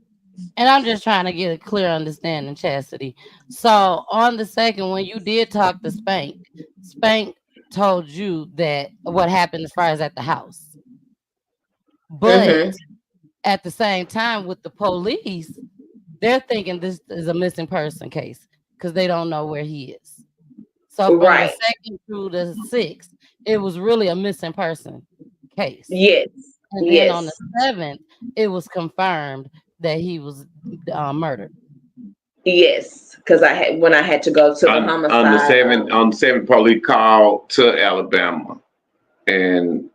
and I'm just trying to get a clear understanding, Chastity. So on the 2nd, when you did talk to Spank told you that what happened as far as at the house. But at the same time, with the police, they're thinking this is a missing person case because they don't know where he is. So from the 2nd through the 6th, it was really a missing person case. Yes. And then on the 7th, it was confirmed that he was murdered. Yes, because when I had to go to the homicide. On the 7th, police called to Alabama, and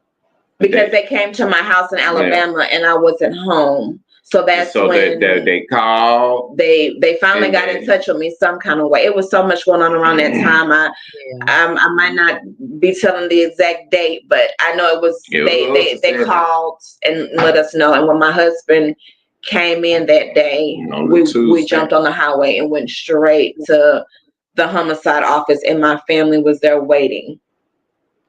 because they came to my house in Alabama, and I wasn't home. So that's when they called. They finally got in touch with me some kind of way. It was so much going on around that time. I might not be telling the exact date, but I know it was. They called and let us know. And when my husband came in that day, we jumped on the highway and went straight to the homicide office, and my family was there waiting.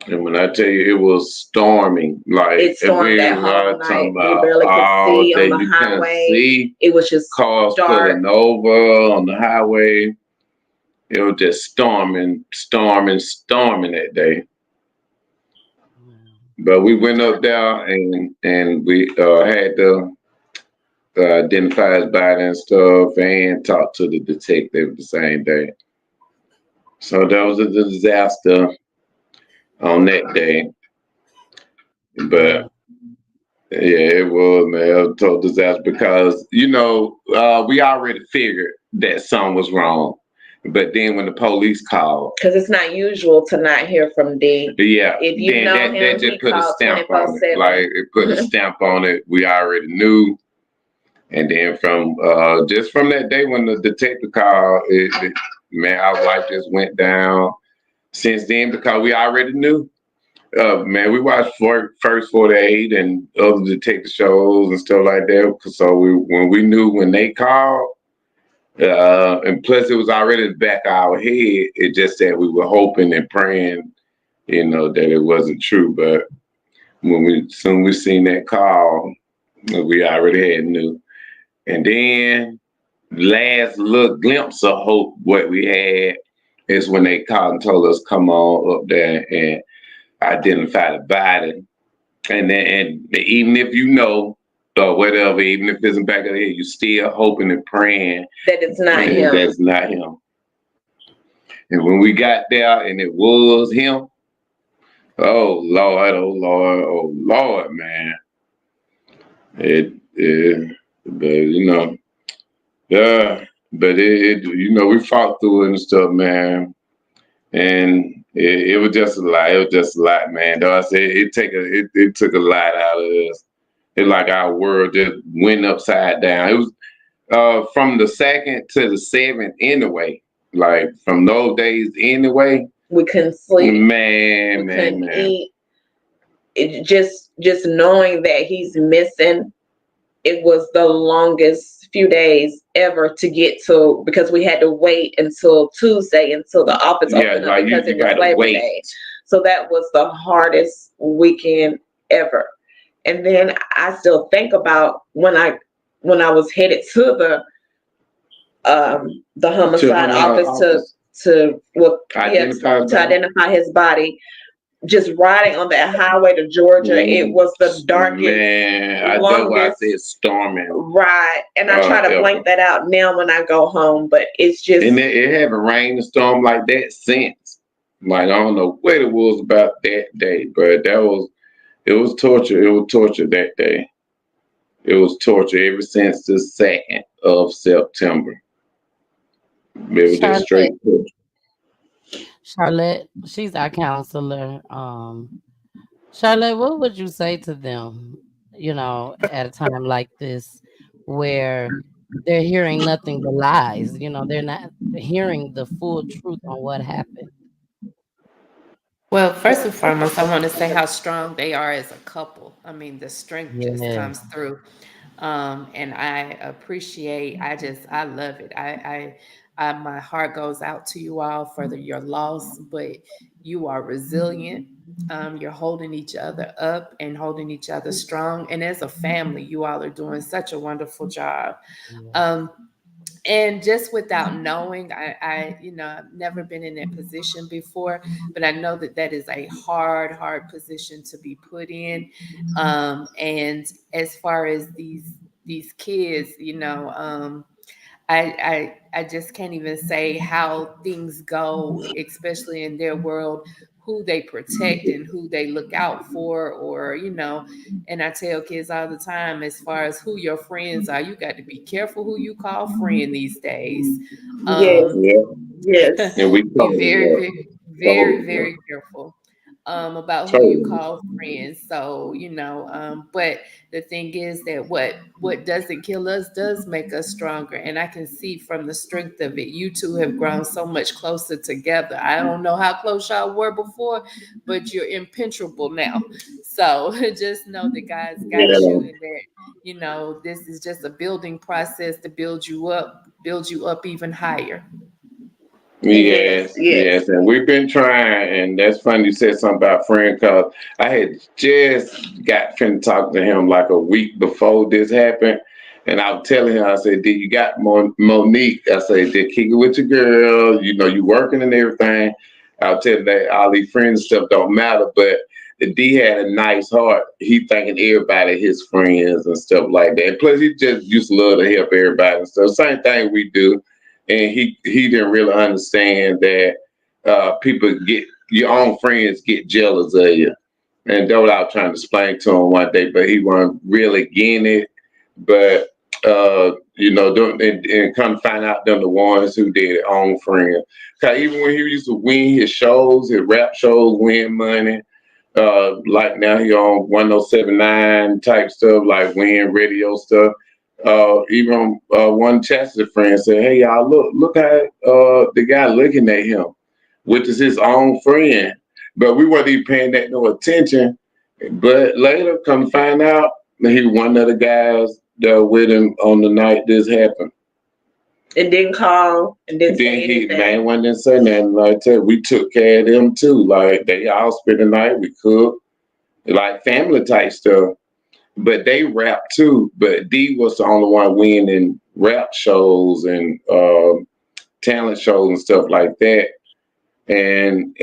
And when I tell you, it was storming. Like, it stormed that whole night. We barely could see on the highway. It was just cars pulling over on the highway. It was just storming that day. But we went up there and we had to identify his body and stuff, and talk to the detective the same day. So that was a disaster on that day. But yeah, it was, man. It was a total disaster because we already figured that something was wrong. But then when the police called, because it's not usual to not hear from D. yeah, If you then know that him, just he put a called stamp on it. 24/7. Like it put a stamp on it. We already knew. And then from just from that day when the detective called, man, our life just went down. Since then, because we already knew. Man, we watched First 48 and other detective shows and stuff like that. So when we knew when they called, and plus it was already in the back of our head. It just that we were hoping and praying, that it wasn't true. But when soon we seen that call, we already had knew. And then last little glimpse of hope what we had is when they called and told us come on up there and identify the body. And even if you know or whatever, even if it's in the back of the head, you still hoping and praying that it's not him. That's not him. And when we got there and it was him, oh Lord, man. But we fought through it and stuff, man. And it was just a lot. It was just a lot, man. Though I said it took a lot out of us. It's like our world just went upside down. It was from the 2nd to the 7th anyway. Like from those days anyway. We couldn't sleep. Man, we couldn't eat. It just knowing that he's missing, it was the longest few days ever to get to, because we had to wait until Tuesday until the office opened up because it was Labor Day. So that was the hardest weekend ever. And then I still think about when I was headed to the homicide office to identify his body. Just riding on that highway to Georgia, it was the darkest, longest storming ride. And I try to blank that out now when I go home, but it's just. And it haven't rained and storm like that since. Like, I don't know what it was about that day, but it was torture. It was torture that day. It was torture ever since the 2nd of September. It was just straight torture. Charlotte, she's our counselor. Charlotte, what would you say to them, at a time like this where they're hearing nothing but lies? They're not hearing the full truth on what happened. Well, first and foremost, I want to say how strong they are as a couple. I mean, the strength just comes through. And I appreciate, I love it. My heart goes out to you all for your loss, but you are resilient. You're holding each other up and holding each other strong. And as a family, you all are doing such a wonderful job. And just without knowing, I've never been in that position before, but I know that is a hard position to be put in. And as far as these kids, I just can't even say how things go, especially in their world, who they protect and who they look out for, or, and I tell kids all the time, as far as who your friends are, you got to be careful who you call friend these days. Yes. And we be very careful about who you call friends. So, but the thing is that what doesn't kill us does make us stronger. And I can see from the strength of it, you two have grown so much closer together. I don't know how close y'all were before, but you're impenetrable now. So just know that God's got you, and that, this is just a building process to build you up even higher. Yes. And we've been trying, and that's funny you said something about friend, because I had just got finished talking to him like a week before this happened, and I was telling him, I said, "Did you got Monique?" I said, "Did kick it with your girl? You working and everything." I'll tell you that all these friends and stuff don't matter, but D had a nice heart. He thinking everybody his friends and stuff like that. And plus, he just used to love to help everybody and stuff. Same thing we do. And he didn't really understand that people your own friends get jealous of you. And that's what I was trying to explain to him one day, but he wasn't really getting it. But and come find out them the ones who did it own friends. Cause even when he used to win his shows, his rap shows, win money. Like now he on 1079 type stuff, like win radio stuff. Even one Chastity friend said, "Hey y'all, look how the guy looking at him, which is his own friend." But we weren't even paying that no attention. But later, come find out, he was one of the guys that were with him on the night this happened. And didn't call and didn't say anything. Man, one didn't say nothing. Like that, we took care of them too. Like they all spent the night. We cooked, like family type stuff. But they rap too. But D was the only one winning rap shows and talent shows and stuff like that. And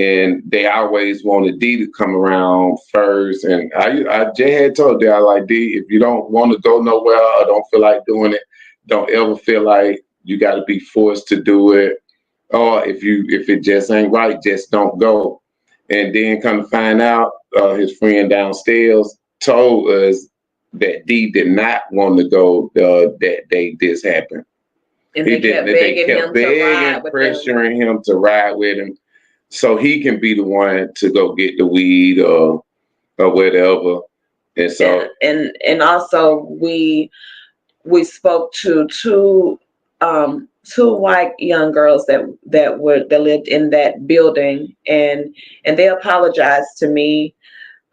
they always wanted D to come around first. And I just had told D, I like, D, if you don't want to go nowhere or don't feel like doing it, don't ever feel like you got to be forced to do it. Or if it just ain't right, just don't go. And then come to find out, his friend downstairs told us that D did not want to go that day this happened. And they kept begging, pressuring him to ride with him, so he can be the one to go get the weed or whatever. And so and also we spoke to two white young girls that lived in that building, and they apologized to me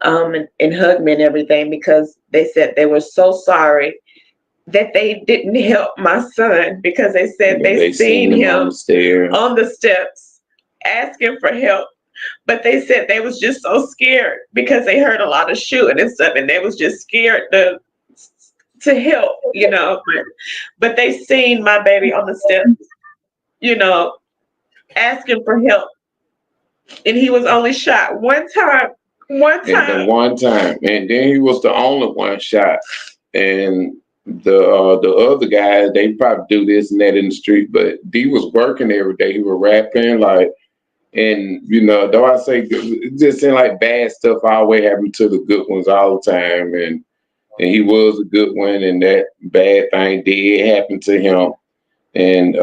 and hugged me and everything, because they said they were so sorry that they didn't help my son, because they said they seen him on the steps asking for help, but they said they was just so scared because they heard a lot of shooting and stuff, and they was just scared to help, but they seen my baby on the steps, asking for help, and he was only shot one time, and then he was the only one shot. And the other guys, they probably do this and that in the street, but D was working every day. He was rapping, like, and though I say it just seemed like bad stuff always happened to the good ones all the time, and he was a good one, and that bad thing did happen to him. And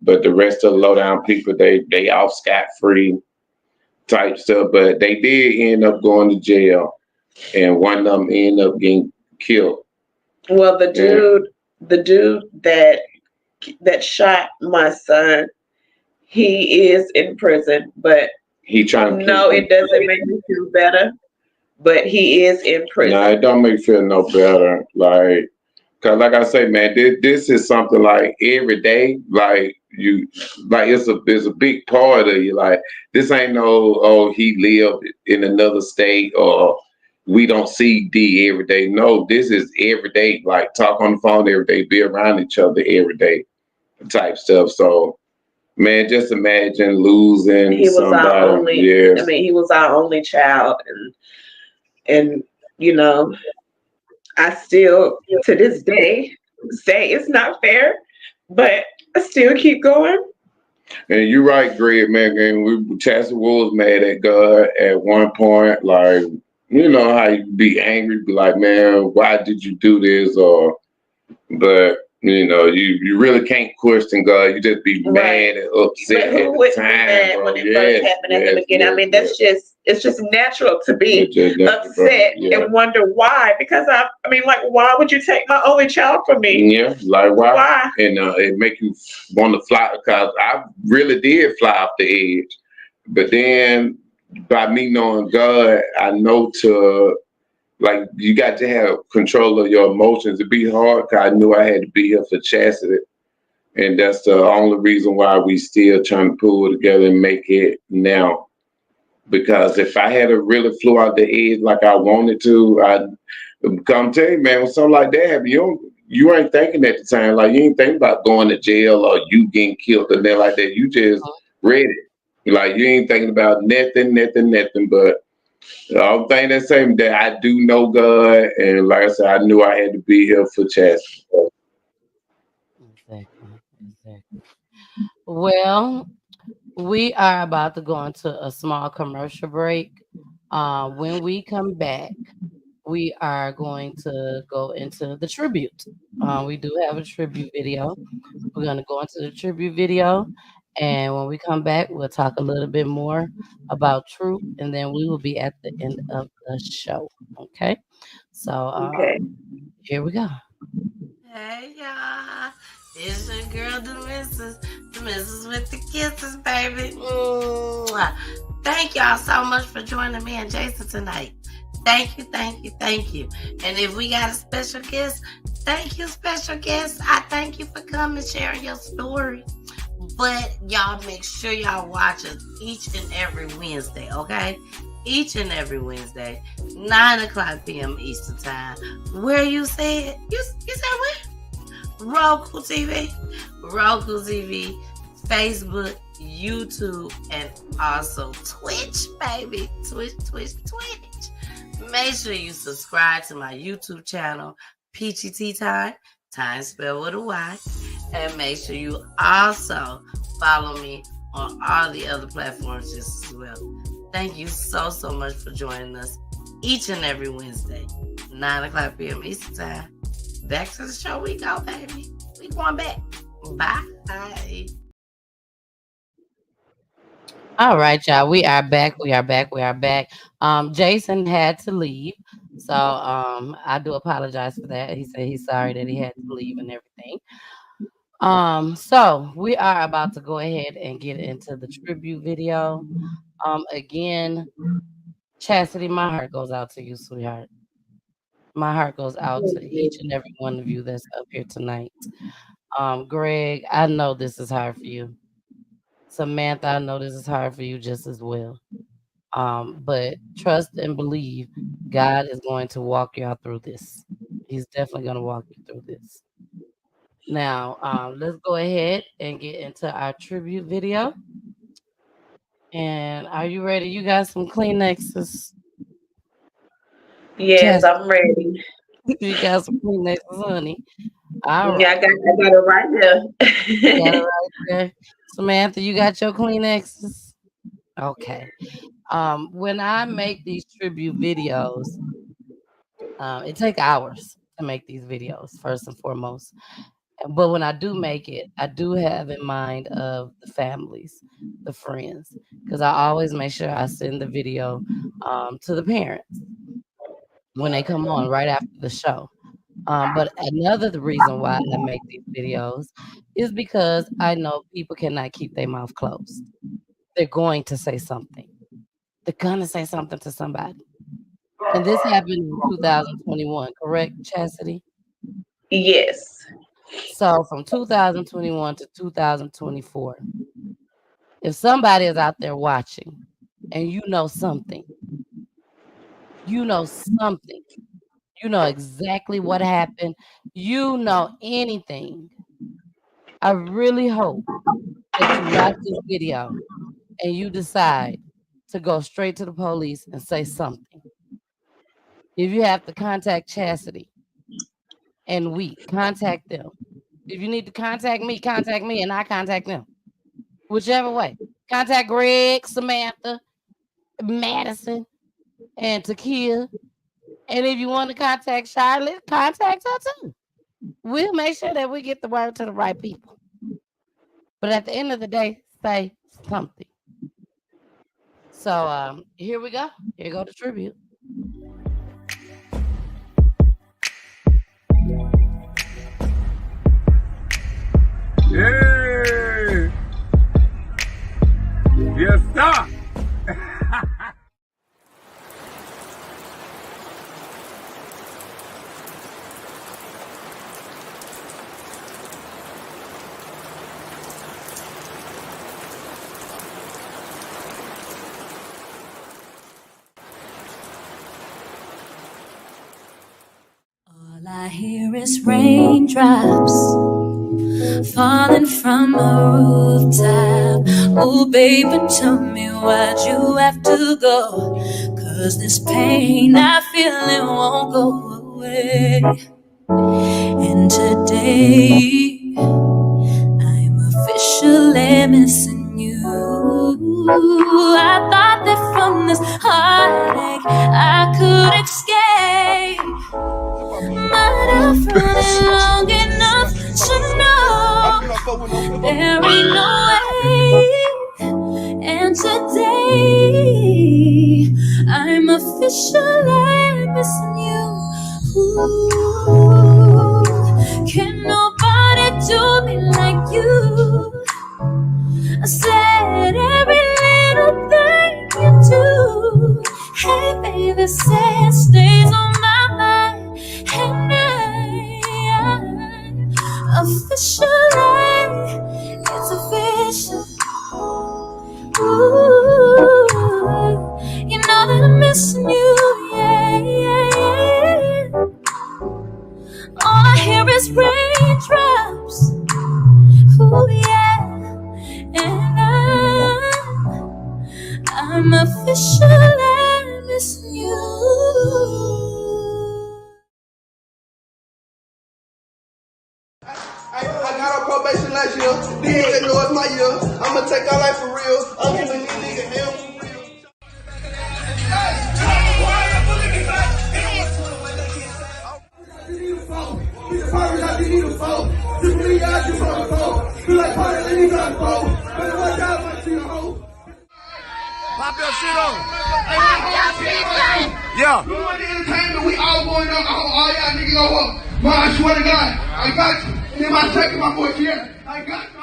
but the rest of the low down people, they off scot-free type stuff, but they did end up going to jail, and one of them ended up getting killed. Well, the dude that shot my son, he is in prison, but he trying to it doesn't make me feel better, but he is in prison. No, it don't make me feel no better. Like, cause like I say, man, this is something like every day, like it's a big part of you. Like, this ain't no, he lived in another state, or we don't see D every day. No, this is every day. Like, talk on the phone every day, be around each other every day type stuff. So, man, just imagine losing somebody. He was our only child, and I still to this day say it's not fair, but I still keep going. And you're right, Greg, man. And Chastity was mad at God at one point. Like, how you be angry, be like, man, why did you do this? But you really can't question God. You just be mad and upset. But who wouldn't be mad when it first happened at the beginning? I mean, it's just natural to be upset and wonder why. Because why would you take my only child from me? Yeah, like why? Why? And it make you want to fly, because I really did fly off the edge. But then by me knowing God, I know you got to have control of your emotions. It'd be hard, because I knew I had to be here for Chastity. And that's the only reason why we still trying to pull together and make it now. Because if I had really flew out the edge like I wanted to, I'd come tell you, man, when something like that happen, you ain't thinking at the time. Like, you ain't thinking about going to jail or you getting killed or nothing like that. You just ready. Like, you ain't thinking about nothing. But the only thing that's saying that I do know God, and like I said, I knew I had to be here for Chastity. Exactly. Well, we are about to go into a small commercial break. When we come back, we are going to go into the tribute. We do have a tribute video. We're going to go into the tribute video. And when we come back, we'll talk a little bit more about Troop. And then we will be at the end of the show. Okay. So here we go. Hey, y'all. It's your girl, the missus with the kisses, baby. Mwah. Thank y'all so much for joining me and Jason tonight. Thank you, thank you, thank you. And if we got a special guest, thank you, special guest. I thank you for coming, sharing your story. But y'all make sure y'all watch us each and every Wednesday, okay? Each and every Wednesday, 9:00 p.m. Eastern Time. Where you said? You said where? Roku TV, Facebook, YouTube, and also Twitch, baby. Twitch. Make sure you subscribe to my YouTube channel, Peachy Tea Time spelled with a Y. And make sure you also follow me on all the other platforms just as well. Thank you so much for joining us each and every Wednesday, 9:00 p.m. Eastern Time. Back to the show we go, baby. We going back. Bye. All right, y'all. We are back. Jason had to leave. So I do apologize for that. He said he's sorry that he had to leave and everything. So we are about to go ahead and get into the tribute video. Again, Chastity, my heart goes out to you, sweetheart. My heart goes out to each and every one of you that's up here tonight. Greg, I know this is hard for you. Samantha, I know this is hard for you just as well. But trust and believe God is going to walk y'all through this. He's definitely going to walk you through this. Now, let's go ahead and get into our tribute video. And are you ready? You got some Kleenexes? Yes, I'm ready. You got some Kleenexes, honey. All right. Yeah, I got it right there. Got it right there. Samantha, you got your Kleenexes? Okay. When I make these tribute videos, it takes hours to make these videos, first and foremost. But when I do make it, I do have in mind of the families, the friends, because I always make sure I send the video to the parents when they come on right after the show. But another reason why I make these videos is because I know people cannot keep their mouth closed. They're going to say something. They're going to say something to somebody. And this happened in 2021, correct, Chastity? Yes. So from 2021 to 2024, if somebody is out there watching and you know something, you know exactly what happened, you know anything, I really hope that you watch this video and you decide to go straight to the police and say something. If you have to contact Chastity and we contact them. If you need to contact me, and I contact them. Whichever way. Contact Greg, Samantha, Madison, and Takia. And if you want to contact Charlotte, contact her too. We'll make sure that we get the word to the right people. But at the end of the day, say something. So here we go. Here go the tribute. Yeah. Yes, sir. All I hear is raindrops falling from a rooftop. Oh, baby, tell me why'd you have to go? 'Cause this pain I feel it won't go away. And today I'm officially missing you. I thought that from this heartache I could escape. officially missing you. Ooh, can nobody do me like you? I said every little thing you do. Hey baby, say it stays on my mind. And I officially, it's official. Ooh, you know that I'm missing you, yeah, yeah, yeah. All I hear is raindrops. Ooh, yeah. And I'm officially missing you. I got on probation last year. These niggas know it's my year. I'ma take our life for real. I'm giving these niggas hell for real. Pop your shit on. Yeah. You want the entertainment? We all going on. All y'all niggas go up. Man, I swear to God, I got you. And then my second, my boy, yeah, I got you.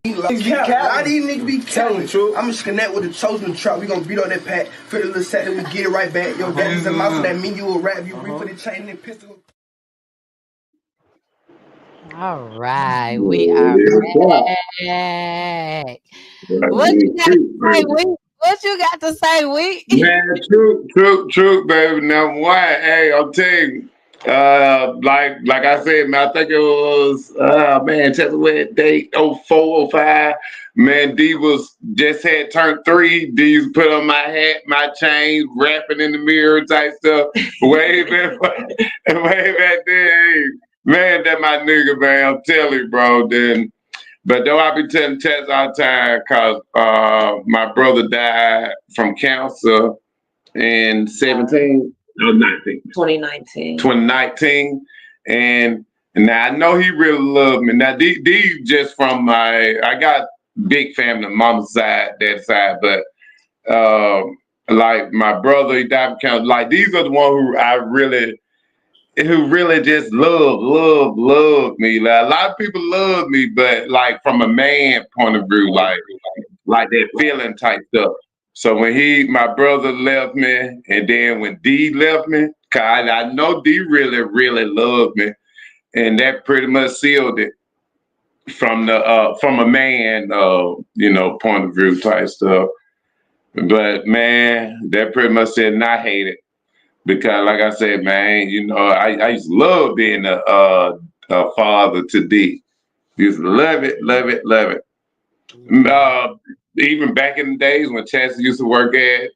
Why these niggas be telling true? I'ma just connect with the chosen trap. We gonna beat on that pack. Fit a little set and we get it right back. Yo, that is a mouth that mean you a rap. You reap for the chain and pistol. All right, we are back. What you got to say, Wee? What you got to say, Wee? Man, true, baby. Now, why? Hey, I'm telling you, like I said, man, I think it was, man, Chesapeake Day 04, 05. Man, D was just had turned 3. D was put on my hat, my chain, rapping in the mirror type stuff. way back then. Man, that my nigga, man. I'm telling you, bro. But though I be telling Chess all the time, cause my brother died from cancer in 2019. And now I know he really loved me. Now D just from I got big family, mama's side, dad's side, but like my brother, he died from cancer. Like these are the ones who really just love me. Like, a lot of people love me, but like from a man point of view, like that feeling type stuff. So when my brother left me, and then when D left me, cause I know D really loved me, and that pretty much sealed it from a man point of view type stuff. But man, that pretty much said not hate it. Because, like I said, man, I used to love being a father to D. Used to love it. Even back in the days when Chassie used to work at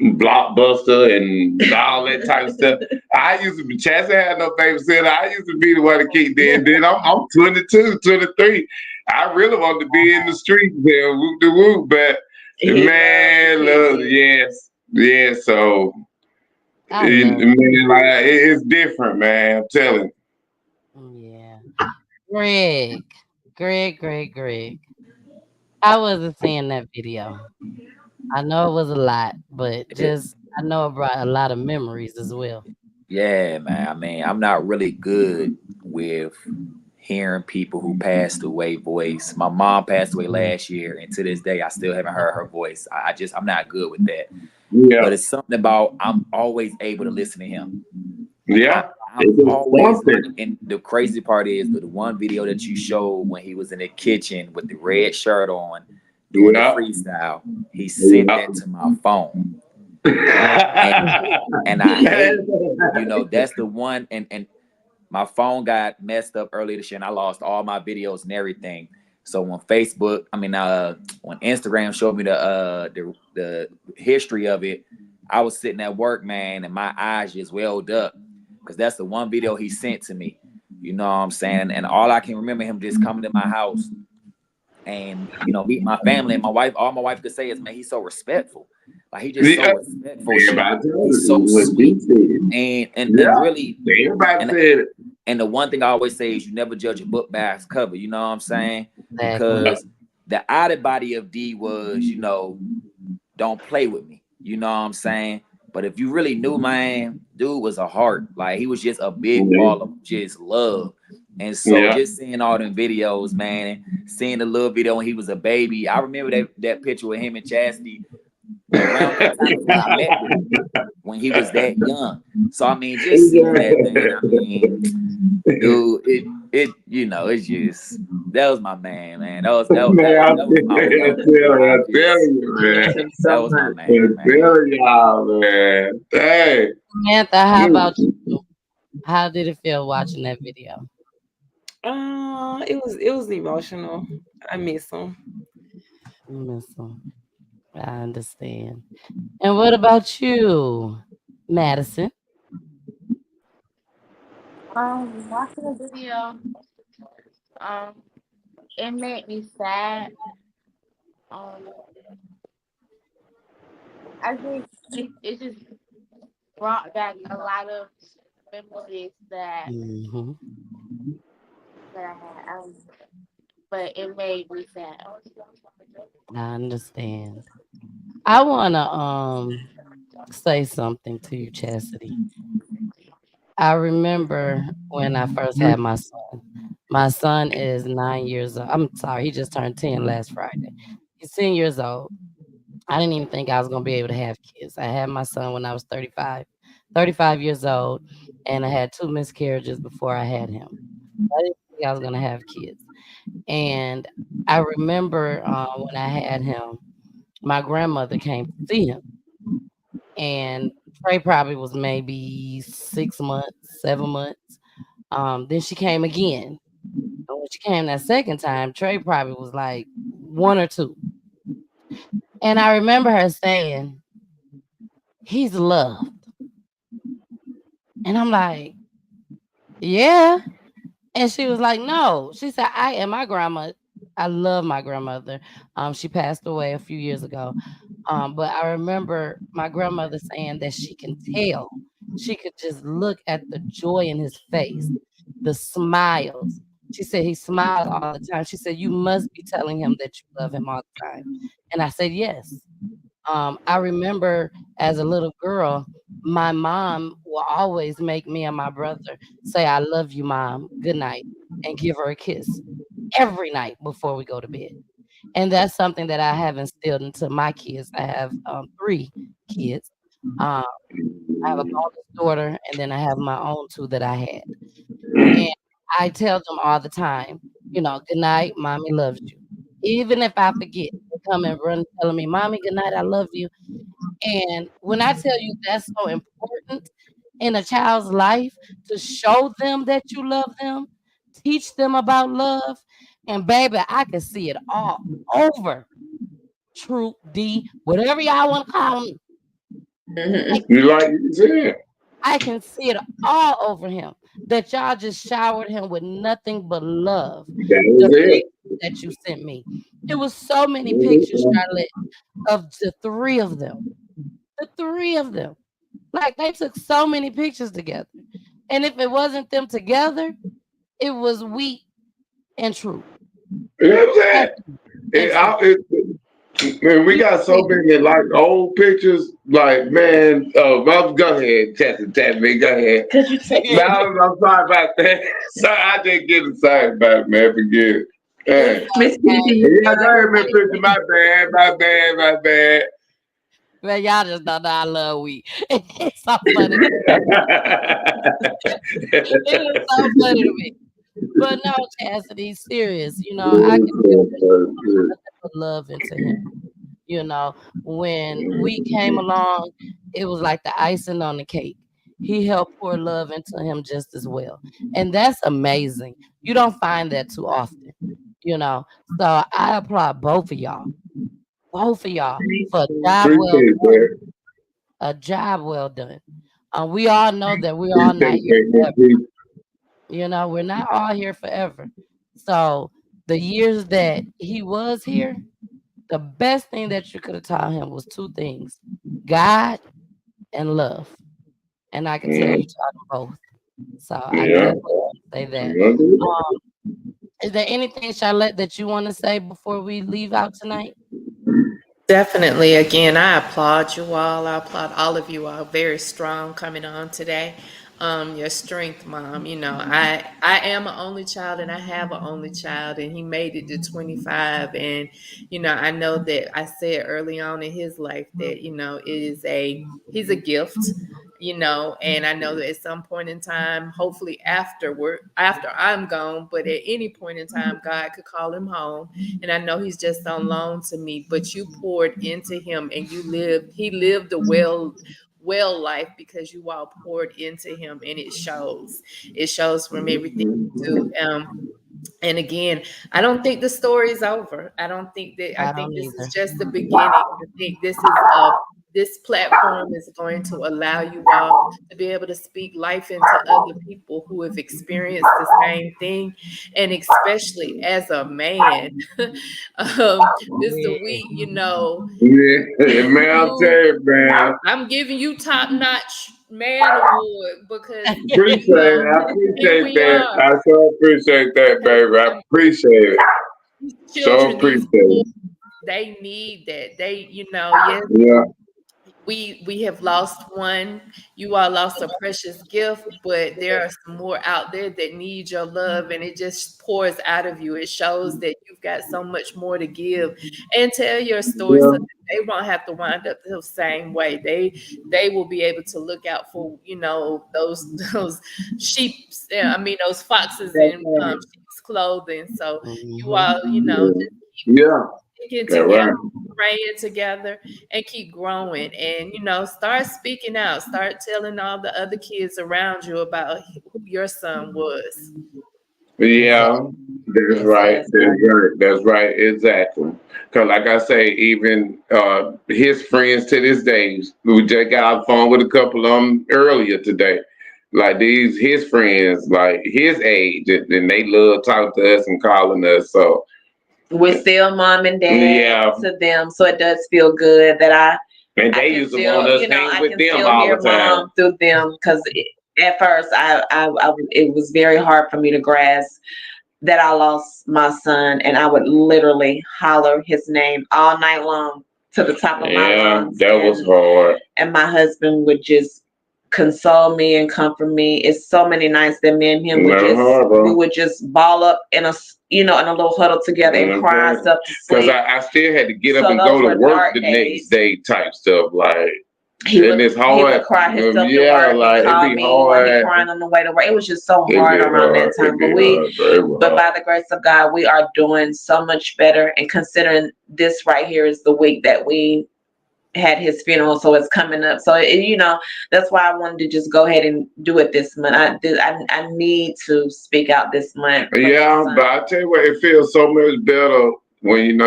Blockbuster and all that type of stuff, Chassie had no babysitter. I used to be the one to keep there. Then I'm 22, 23. I really wanted to be in the streets there, whoop de whoop. But man, look, yes, so. It's different, man. I'm telling you. Yeah. Greg. I wasn't seeing that video. I know it was a lot, but I know it brought a lot of memories as well. Yeah, man. I mean, I'm not really good with hearing people who passed away voice. My mom passed away last year, and to this day, I still haven't heard her voice. I'm not good with that. Yeah. But it's something about I'm always able to listen to him. Yeah. I'm always, and the crazy part is the one video that you showed when he was in the kitchen with the red shirt on doing the freestyle, he sent that to my phone. and I hate, that's the one, and my phone got messed up earlier this year and I lost all my videos and everything. So when when Instagram showed me the history of it, I was sitting at work, man, and my eyes just welled up because that's the one video he sent to me. You know what I'm saying? And all I can remember him just coming to my house and meet my family and my wife. All my wife could say is, man, he's so respectful. Like he just so respectful. He's so sweet. And really, and the one thing I always say is you never judge a book by its cover. You know what I'm saying? Because the out of body of D was, don't play with me. You know what I'm saying? But if you really knew, man, dude was a heart. Like he was just a big ball of just love. And so just seeing all them videos, man, seeing the little video when he was a baby. I remember that picture with him and Chastity around that time is when I met with him, when he was that young. So I mean, just seeing that, man, I mean, dude, it you know, it's just that was my man. That was my man. Y'all, man. Dang. Samantha, how about you? How did it feel watching that video? It was emotional. I miss him. I understand. And what about you, Madison? Watching the video, it made me sad. I think it just brought back a lot of memories that I had. But it made me sad. I understand. I wanna say something to you, Chastity. I remember when I first had my son. My son is 9 years old. I'm sorry, he just turned 10 last Friday. He's 10 years old. I didn't even think I was gonna be able to have kids. I had my son when I was 35 years old, and I had 2 miscarriages before I had him. I didn't think I was gonna have kids. And I remember when I had him, my grandmother came to see him. And Trey probably was maybe 6 months, 7 months. Then she came again. And when she came that second time, Trey probably was like 1 or 2. And I remember her saying, "He's loved." And I'm like, "Yeah." And she was like, "No." She said, "I am my grandma. I love my grandmother. She passed away a few years ago. But I remember my grandmother saying that she can tell. She could just look at the joy in his face, the smiles. She said he smiles all the time. She said, you must be telling him that you love him all the time." And I said, yes. I remember as a little girl, my mom will always make me and my brother say, "I love you, Mom. Good night," and give her a kiss every night before we go to bed. And that's something that I have instilled into my kids. I have 3 kids. I have a bonus daughter, and then I have my own 2 that I had. And I tell them all the time, "Good night, Mommy loves you." Even if I forget, they come and run telling me, "Mommy, good night, I love you." And when I tell you that's so important in a child's life to show them that you love them, teach them about love, and baby, I can see it all over. Troop D, whatever y'all want to call me. You like you said. I can see it all over him. That y'all just showered him with nothing but love. The pictures that you sent me. It was so many pictures, Charlotte, of the 3 of them. The 3 of them. Like they took so many pictures together. And if it wasn't them together, it was we and Troop. You know what I'm saying? Man, we got so many like old pictures. Like, man, go ahead, test me, go ahead. Cause you say I'm sorry about that. Sorry, I didn't get excited about it, man. Forget it. Yeah, go ahead, Miss Christian. My bad. Man, y'all just don't know I love we. It's so funny. It was so funny to me. But no, Chastity, serious. I can put love into him. When we came along, it was like the icing on the cake. He helped pour love into him just as well. And that's amazing. You don't find that too often. So I applaud both of y'all. Both of y'all for a job well done. A job well done. We all know that we're all not here forever. We're not all here forever. So the years that he was here, the best thing that you could have taught him was 2 things: God and love. And I can tell you taught him both. So I definitely want to say that. Is there anything, Charlotte, that you want to say before we leave out tonight? Definitely. Again, I applaud you all. I applaud all of you all. Very strong coming on today. Your strength, Mom. You know, I am an only child, and I have an only child, and he made it to 25. And you know, I know that I said early on in his life that he's a gift. You know, and I know that at some point in time, hopefully after I'm gone, but at any point in time, God could call him home. And I know he's just on loan to me, but you poured into him, and he lived a well life because you all poured into him, and it shows from everything you do. And again, I don't think the story is over. I think this is just the beginning. I think this platform is going to allow you all to be able to speak life into other people who have experienced the same thing. And especially as a man, Mr. Wheat, Yeah, man, I'll tell you, man. I'm giving you top notch man award because Appreciate it. I here appreciate we that. are. I so appreciate that, baby. I appreciate it. So Children, these appreciate it. boys, they need that. Yes, Yeah. we have lost one. You all lost a precious gift, but there are some more out there that need your love, and it just pours out of you. It shows that you've got so much more to give, and tell your story so Yeah. that they won't have to wind up the same way. They will be able to look out for those sheep. Those foxes That's in right. sheep's clothing. So you all, just Yeah. sticking That's together, right. praying together, and keep growing. And start speaking out. Start telling all the other kids around you about who your son was. Yeah, that's Yes, right. yes. That's right. That's right. Exactly. Because, like I say, even his friends to this day, we just got off the phone with a couple of them earlier today. Like his friends, like his age, and they love talking to us and calling us. So We're still mom and dad yeah, to them, so it does feel good that and I they can used to want still, us hang I with can them still all hear the time. mom through them. Because at first, it was very hard for me to grasp that I lost my son, and I would literally holler his name all night long to the top of my Yeah, lungs, that was hard. and my husband would just console me and comfort me. It's so many nights that me and him would That hard, we bro. would just ball up in in a little huddle together and cry ourselves to Because sleep. I still had to get up So and those go to were work dark the days. next day type stuff. Like, He and it's would hard. cry himself to Yeah, work and like it'd call be me when he hard. crying on the way to work. It was just so It'd hard be around that hard. time. It'd be hard. Bro. It was But by hard. the grace of God, we are doing so much better. And considering this right here is the week that we had his funeral, so it's coming up. So that's why I wanted to just go ahead and do it this month. I need to speak out this month. Yeah, but I tell you what, it feels so much better when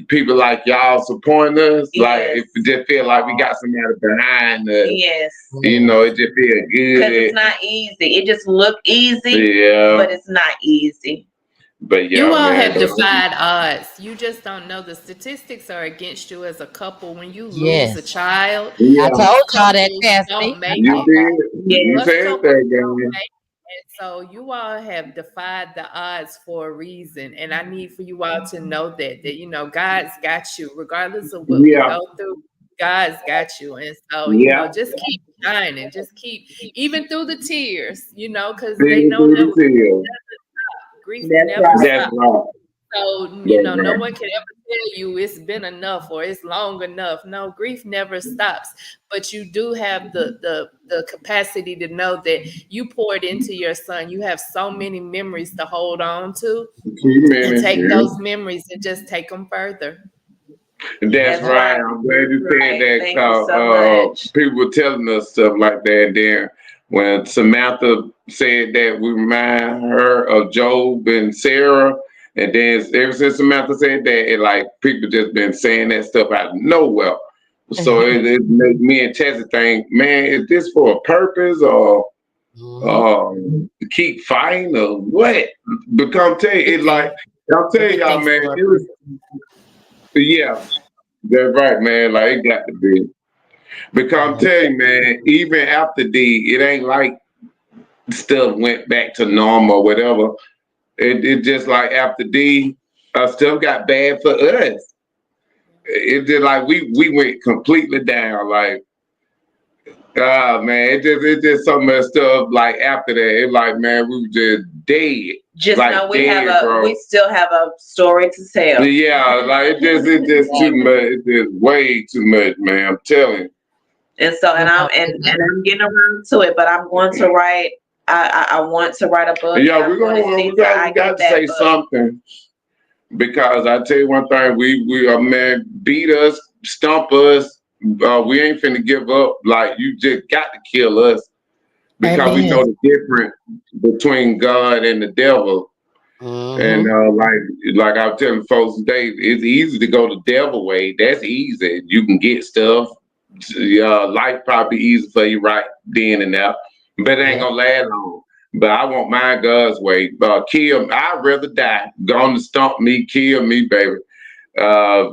people like y'all supporting us. Like it just feel like we got somebody behind us. Yes. It just feel good. Because it's not easy. It just look easy, Yeah. but it's not easy. But yeah, You all man, have defied odds. You just don't know. The statistics are against you as a couple. When you lose a child, Yeah. I told y'all that, couples Chastity. don't make You it. did. You Most said couples that, don't guy. make it. And so you all have defied the odds for a reason. And I need for you all to know that God's got you, regardless of what we Yeah. go through. God's got you. And so, Yeah. just keep shining. Just keep, even through the tears, because See they you know through that the field. grief That's never right. That's stops. right. So, That's no right. one can ever tell you it's been enough or it's long enough. No, grief never stops. But you do have the capacity to know that you poured into your son. You have so many memories to hold on to Too many. and take Yeah. those memories and just take them further. That's right. I'm glad you said that. Thank you so much. People were telling us stuff like that. And then when Samantha said that we remind her of Job and Sarah, and then ever since Samantha said that, people just been saying that stuff out of nowhere. So it made me and Chassie think, man, is this for a purpose or keep fighting or what? Because I'm telling you, I'll tell y'all, man, it was, yeah. That's right, man. Like it got to be. Because I'm telling you, man, even after it ain't like stuff went back to normal or whatever. It just like after stuff got bad for us. it just like we went completely down. Like, man, it just so much stuff. Like after that, it like, man, we were just dead. Just like know we dead, we still have a story to tell. Yeah, like it just too much. It's just way too much, man. I'm telling you. And so, and I'm getting around to it, but I'm going to write. I want to write a book. Yeah, we got to say something, because I tell you one thing, we man, beat us, stomp us. We ain't finna give up. Like, you just got to kill us, because we know the difference between God and the devil. And like I was telling folks today, it's easy to go the devil way. That's easy. You can get stuff. Life probably easy for you right then and there, but it ain't gonna last long. But I want my God's way. Kill. I'd rather die. Gonna stomp me, kill me, baby.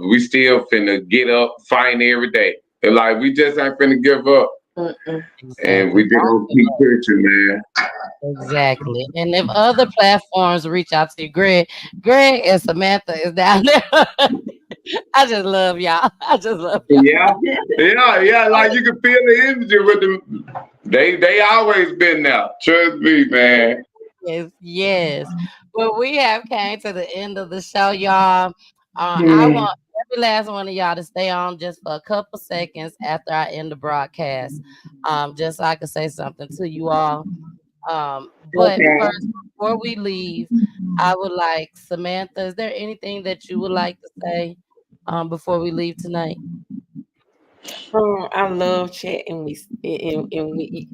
We still finna get up, fighting every day. And like, we just ain't finna give up. And we just gonna keep pushing, man. Exactly. And if other platforms reach out to you, Greg and Samantha is down there. I just love y'all. I just love y'all. Yeah. Like, you can feel the energy with them. They always been there. Trust me, man. Yes. Well, we have came to the end of the show, y'all. I want every last one of y'all to stay on just for a couple seconds after I end the broadcast, just so I can say something to you all. But first, before we leave, I would like, Samantha, is there anything that you would like to say before we leave tonight? I love chatting and we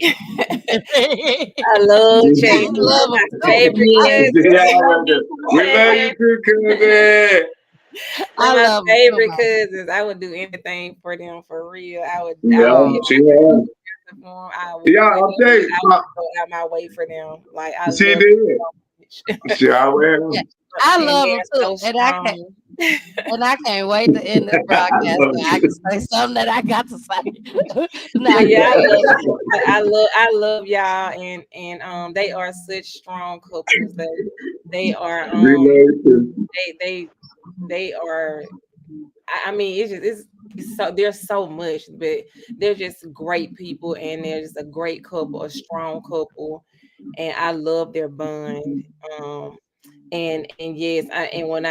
I love chatting. My favorite kids. We love you too, cousin. My favorite cousins. I would do anything for them, for real. I would. I'll tell you. I would go out my way for them. Like, I she love did. She always. I love them too, and I can't wait to end this broadcast so I can say something that I got to say. I love y'all, and they are such strong couples. They are they are. I mean, it's so, there's so much, but they're just great people, and they're just a great couple, a strong couple, and I love their bond. And yes, when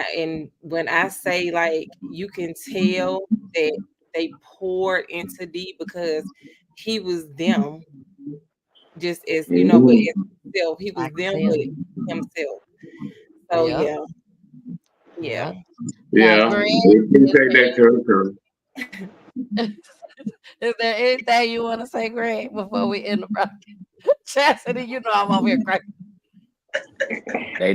I say, like, you can tell that they poured into D, because he was them, just as you know, but as himself, he was them with himself. So yeah. Now, Greg, take that. Is there anything you want to say, Greg, before we end the broadcast? Chastity, you know I'm over here cracking. They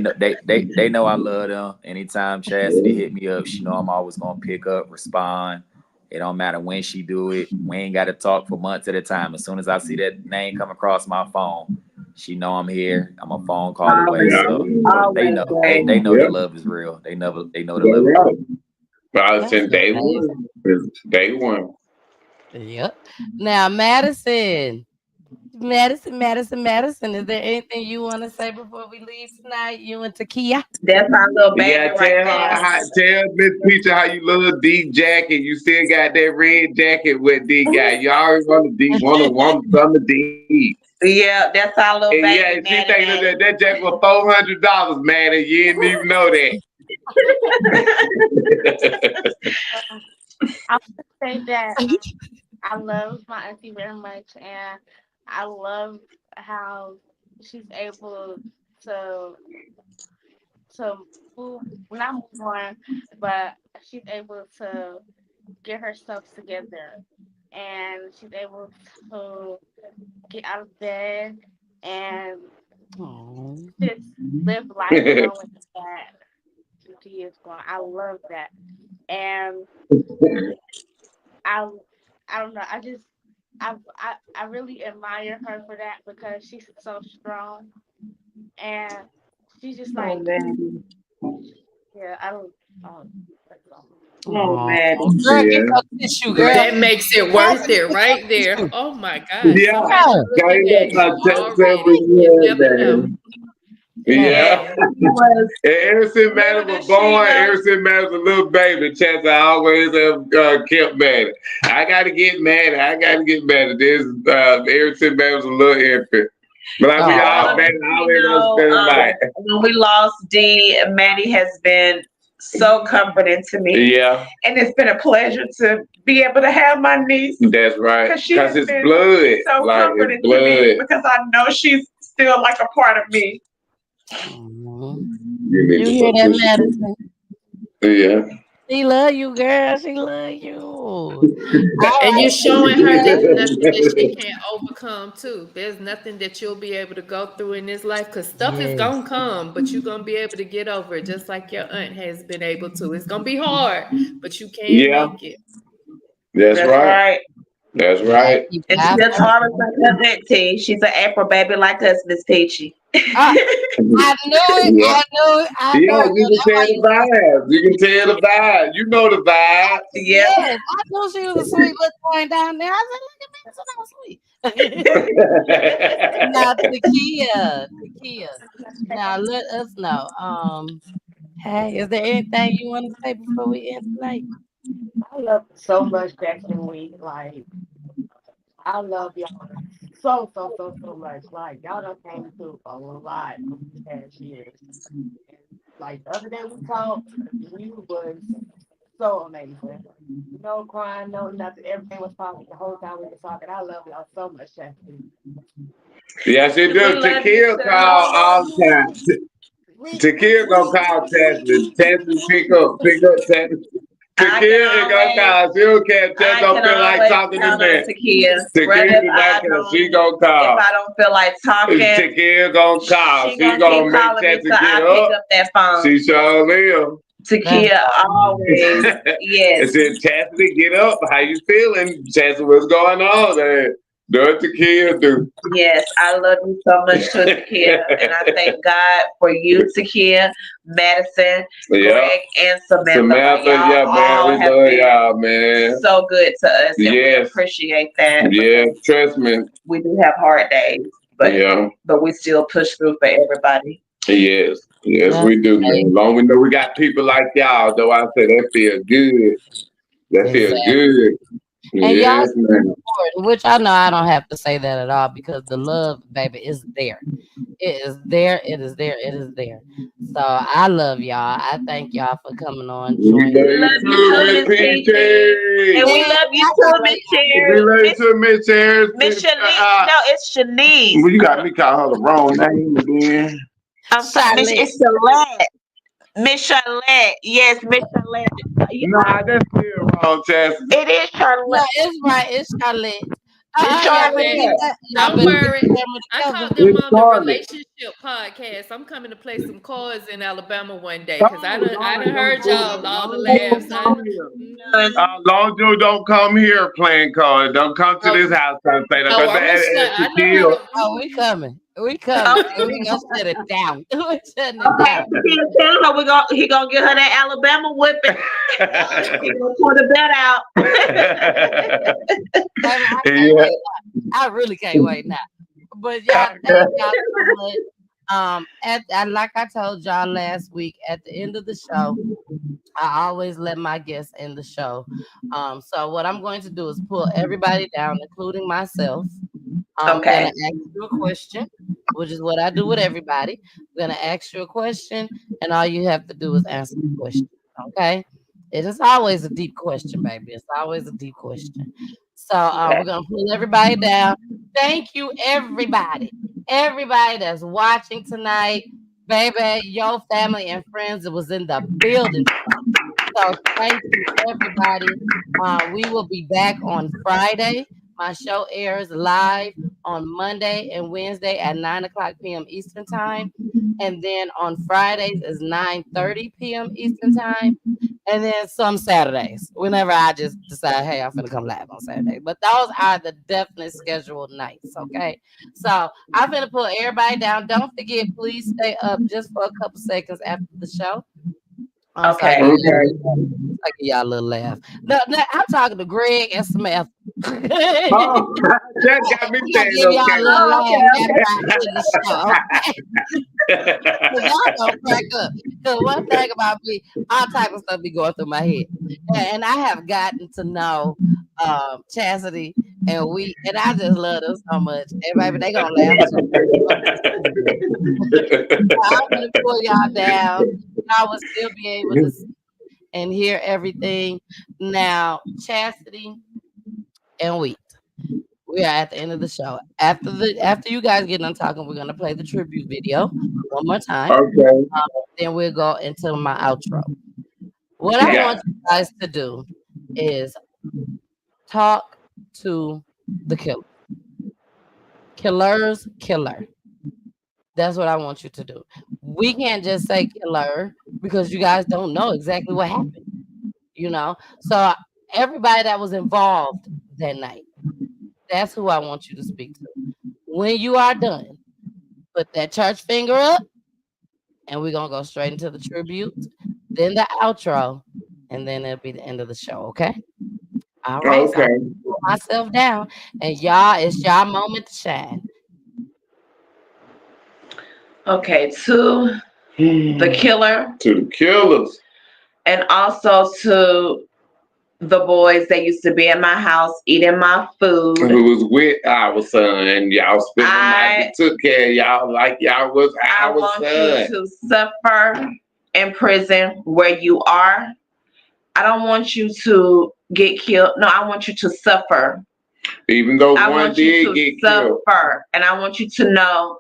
know I love them. Anytime Chastity hit me up, she know I'm always gonna pick up, respond. It don't matter when she do it. We ain't got to talk for months at a time. As soon as I see that name come across my phone, she know I'm here. I'm a phone call away. So they know the love is real. They know the love is real. But since day one. Yep. Now, Madison. Is there anything you want to say before we leave tonight? You and Takia? That's our little baby tell Miss Peacher how you love D jacket. You still got that red jacket with D guy. You always want some of D. Yeah, that's our little baby. Yeah, she thinking that jacket was $400, man, and you didn't even know that. I would say that I love my auntie very much, and I love how she's able to not move on, but she's able to get herself together, and she's able to get out of bed and just live life knowing that she is gone. I love that, and I don't know. I really admire her for that, because she's so strong, and she's just like, yeah, I don't. Man. Girl, get your tissue, girl. That makes it worth it right there. Oh my God. Yeah. Yeah. was Ever since Maddie was born, ever since Maddie was a little baby, Chance I always have kept Maddie. I got to get Maddie. I got to get Maddie. This ever since Maddie was a little infant. But like we all, Maddie always gonna spend the night. When we lost Dee, Maddie has been so comforting to me. Yeah. And it's been a pleasure to be able to have my niece. That's right. Because it's blood. So like, comforting it's blood. to me because I know she's still like a part of me. You hear that, Madison? Yeah. She love you, girl. She love you. And you're showing her there's nothing that she can't overcome too. There's nothing that you'll be able to go through in this life because stuff is gonna come, but you're gonna be able to get over it just like your aunt has been able to. It's gonna be hard, but you can make it. That's right. That's right. And she's a Taurus like her auntie. She's an April baby like us, Miss Peachy. I knew it. Yeah. I know. You can tell the vibe. You can tell the vibe. You know the vibe. Yes, I knew she was a sweet little boy down there. I said, look at me, so sweet. Now, Takia. Now let us know. Hey, is there anything you want to say before we end tonight? I love so much Jackson Week. Like, I love y'all so much. Like, y'all done came through a lot of these past years. And, like, the other day we talked, you was so amazing. No crying, no nothing. Everything was talking the whole time we were talking. I love y'all so much, Jackson. Yes, it does. Takia call all the time. Takia gonna call Chastity. Chastity pick up Chastity. Takia ain't gonna call. She don't care. Chastity don't feel like talking to me. Takia, she gonna call. If I don't feel like talking, Takia gonna call. She gonna make Chastity get up. Pick up that phone. She sure will. Takia always, yes. I said, Chastity, get up. How you feeling? Chastity, what's going on there? Do what Takia do. Yes, I love you so much, Takia, and I thank God for you, Takia, Madison, Greg, and Samantha. Man, we love y'all, man. So good to us, and we appreciate that. Yeah, trust me. We do have hard days, but we still push through for everybody. Yes, we do, man. As long as we know we got people like y'all, though, I say that feels good. That feels good. And y'all support, which I know I don't have to say that at all because the love, baby, is there. It is there. It is there. It is there. So I love y'all. I thank y'all for coming on. We love you too, Miss Peachy. And we love you too, Miss Cherry. We love you too, Miss Cherry. Miss Shanice. No, it's Shanice. Well, you got me call her the wrong name again. I'm sorry, it's Shalette. Miss Charlotte. Yes, Miss Charlotte. Nah, that's still wrong, Chastity. It is Charlotte. No, it's right. It's Charlotte. Don't worry. I called them on the relationship podcast. I'm coming to play some chords in Alabama one day because I done heard y'all all the laughs. Long as you don't come here playing cards. Don't come to this house trying to say that. Oh, we coming. We coming. We gonna shut it down. We're shutting it down. He gonna get her that Alabama whipping. He gonna pull the bet out. I really can't wait now. But y'all, thank y'all so much. Like I told y'all last week, at the end of the show, I always let my guests end the show. So what I'm going to do is pull everybody down, including myself. I'm gonna ask you a question, which is what I do with everybody. I'm gonna ask you a question, and all you have to do is answer the question. Okay? It is always a deep question, baby. It's always a deep question. So we're gonna pull everybody down. Thank you, everybody. Everybody that's watching tonight, baby, your family and friends that was in the building. So thank you, everybody. We will be back on Friday. My show airs live on Monday and Wednesday at 9:00 p.m. Eastern Time. And then on Fridays is 9:30 p.m. Eastern Time. And then some Saturdays, whenever I just decide, hey, I'm going to come live on Saturday. But those are the definite scheduled nights, okay? So I'm going to put everybody down. Don't forget, please stay up just for a couple seconds after the show. Okay. I give y'all a little laugh. No, I'm talking to Greg and Samantha. Oh, that got me I'll saying give y'all a little laugh okay, after I end the show. Cause y'all gonna crack up. Cause one thing about me, all type of stuff be going through my head, and I have gotten to know Chastity, and I just love them so much. Everybody, they gonna laugh too. I'm gonna pull y'all down. Y'all will still be able to see and hear everything. Now, Chastity and Wheat. We are at the end of the show. After you guys get done talking, we're gonna play the tribute video one more time. Okay. Then we'll go into my outro. What I want you guys to do is talk to the killer. Killer's killer. That's what I want you to do. We can't just say killer because you guys don't know exactly what happened. You know? So everybody that was involved that night, that's who I want you to speak to. When you are done, put that church finger up, and we're going to go straight into the tribute, then the outro, and then it'll be the end of the show, okay? All right, Okay. so I'm put myself down, and y'all, it's y'all moment to shine. Okay, to the killer. To the killers. And also to the boys that used to be in my house eating my food. Who was with our son. Y'all spent the night and took care of y'all like y'all was our son. I want you to suffer in prison where you are. I don't want you to get killed. No, I want you to suffer. Even though I one want you did get to suffer. killed. And I want you to know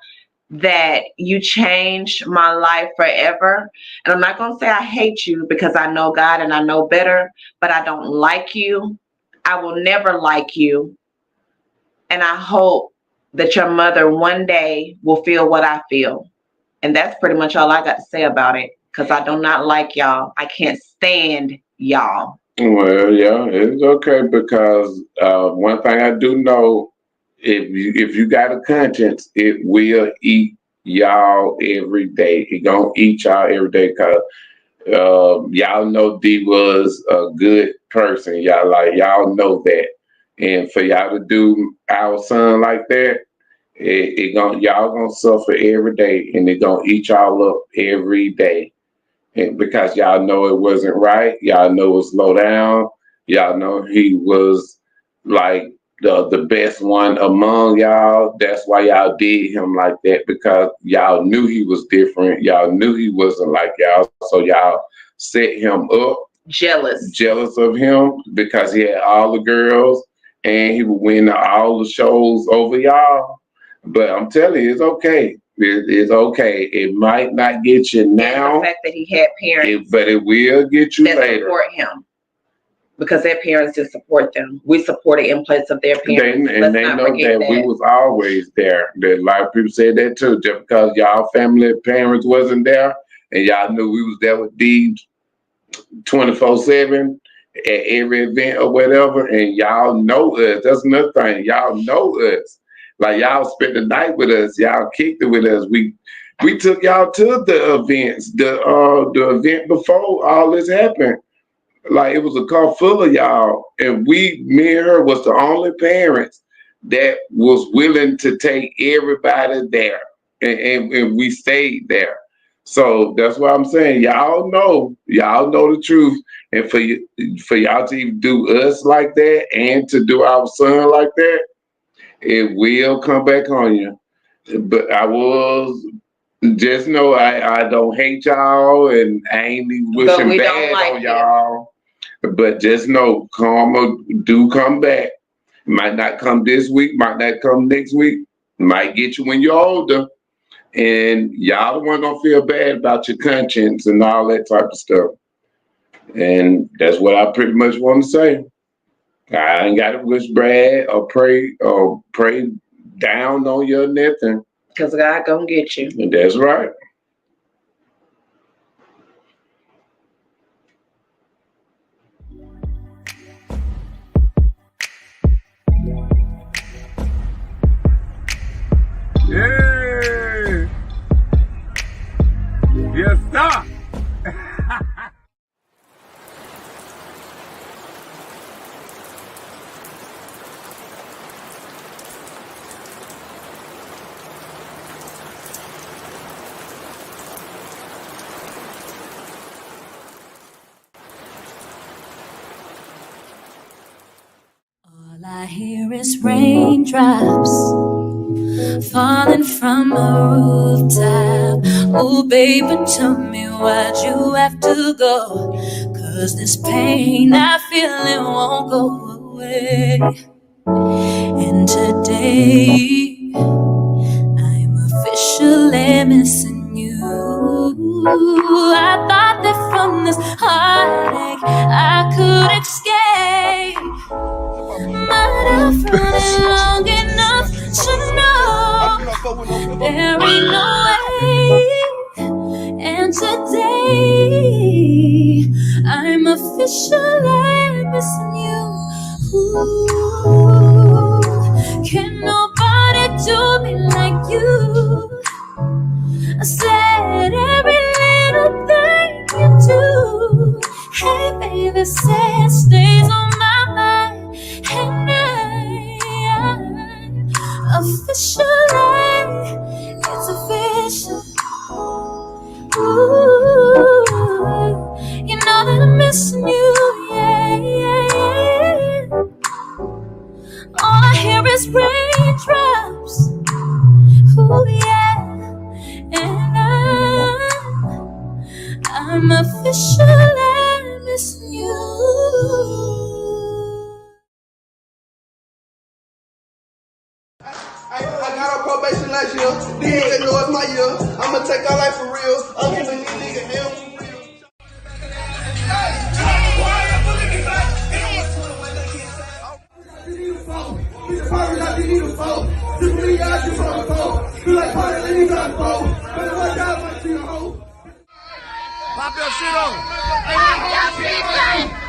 that you changed my life forever. And I'm not going to say I hate you because I know God and I know better, but I don't like you. I will never like you. And I hope that your mother one day will feel what I feel. And that's pretty much all I got to say about it, because I do not like y'all. I can't stand y'all. Well, yeah, it's okay, because one thing I do know, if you got a conscience, it will eat y'all every day. It gonna eat y'all every day, because y'all know D was a good person. Y'all know that, and for y'all to do our son like that, y'all gonna suffer every day, and it gonna eat y'all up every day. And because y'all know it wasn't right, y'all know it was low down, y'all know he was like the best one among y'all. That's why y'all did him like that, because y'all knew he was different. Y'all knew he wasn't like y'all, so y'all set him up. Jealous of him because he had all the girls and he would win all the shows over y'all. But I'm telling you, it's okay. It's okay. It might not get you now. The fact that he had parents, but it will get you that later. Support him, because their parents did support them. We supported in place of their parents. They know that we was always there. A lot of people said that too. Just because y'all family parents wasn't there, and y'all knew we was there with D 24/7 at every event or whatever, and y'all know us. That's another thing. Y'all know us. Like, y'all spent the night with us. Y'all kicked it with us. We took y'all to the events. The event before all this happened. Like, it was a car full of y'all, and me and her was the only parents that was willing to take everybody there, and we stayed there. So that's what I'm saying. Y'all know the truth, and for y'all to even do us like that and to do our son like that, it will come back on you. But I was just know I don't hate y'all, and I ain't even wishing bad on y'all. But just know karma do come back. Might not come this week, might not come next week, might get you when you're older. And y'all the one gonna feel bad about your conscience and all that type of stuff. And that's what I pretty much want to say. I ain't got to wish bad or pray down on you or nothing. Because God gonna get you. And that's right. Yeah. Yes, sir. All I hear is raindrops falling from the rooftop. Oh, baby, tell me why'd you have to go? 'Cause this pain I feel it won't go away. And today I'm officially missing you. I thought that from this heartache I could escape, but I've run it long enough to know there ain't no way. And today I'm officially missing you. Ooh, can nobody do me like you? I said every little thing you do. Hey baby, say it stays on my mind. And officially, it's official. Ooh, you know that I'm missing you, yeah, yeah, yeah. All I hear is raindrops. Ooh, yeah, and I'm officially missing you. I got on probation last year. These niggas know it's my year. I'ma take our life for real. I'm giving these niggas hell for real. Pop your shit on.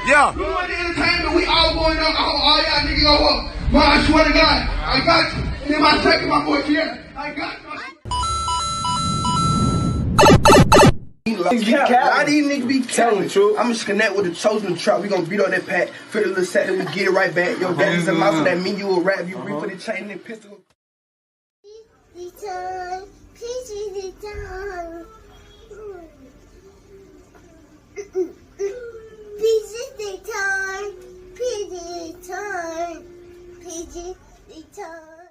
Yeah. We want the entertainment. We all going on. All y'all niggas go up. Man, I swear to God, I got you. In my second, my boy, yeah. I got you. Why these niggas be telling the truth? I'ma just connect with the chosen trap. We gonna beat on that pack. Feel a little sad that we get it right back. Yo, daddy's a mouse, that mean you a rap. You reap for the chain and pistol. Return, please return. Please return, please return, please return.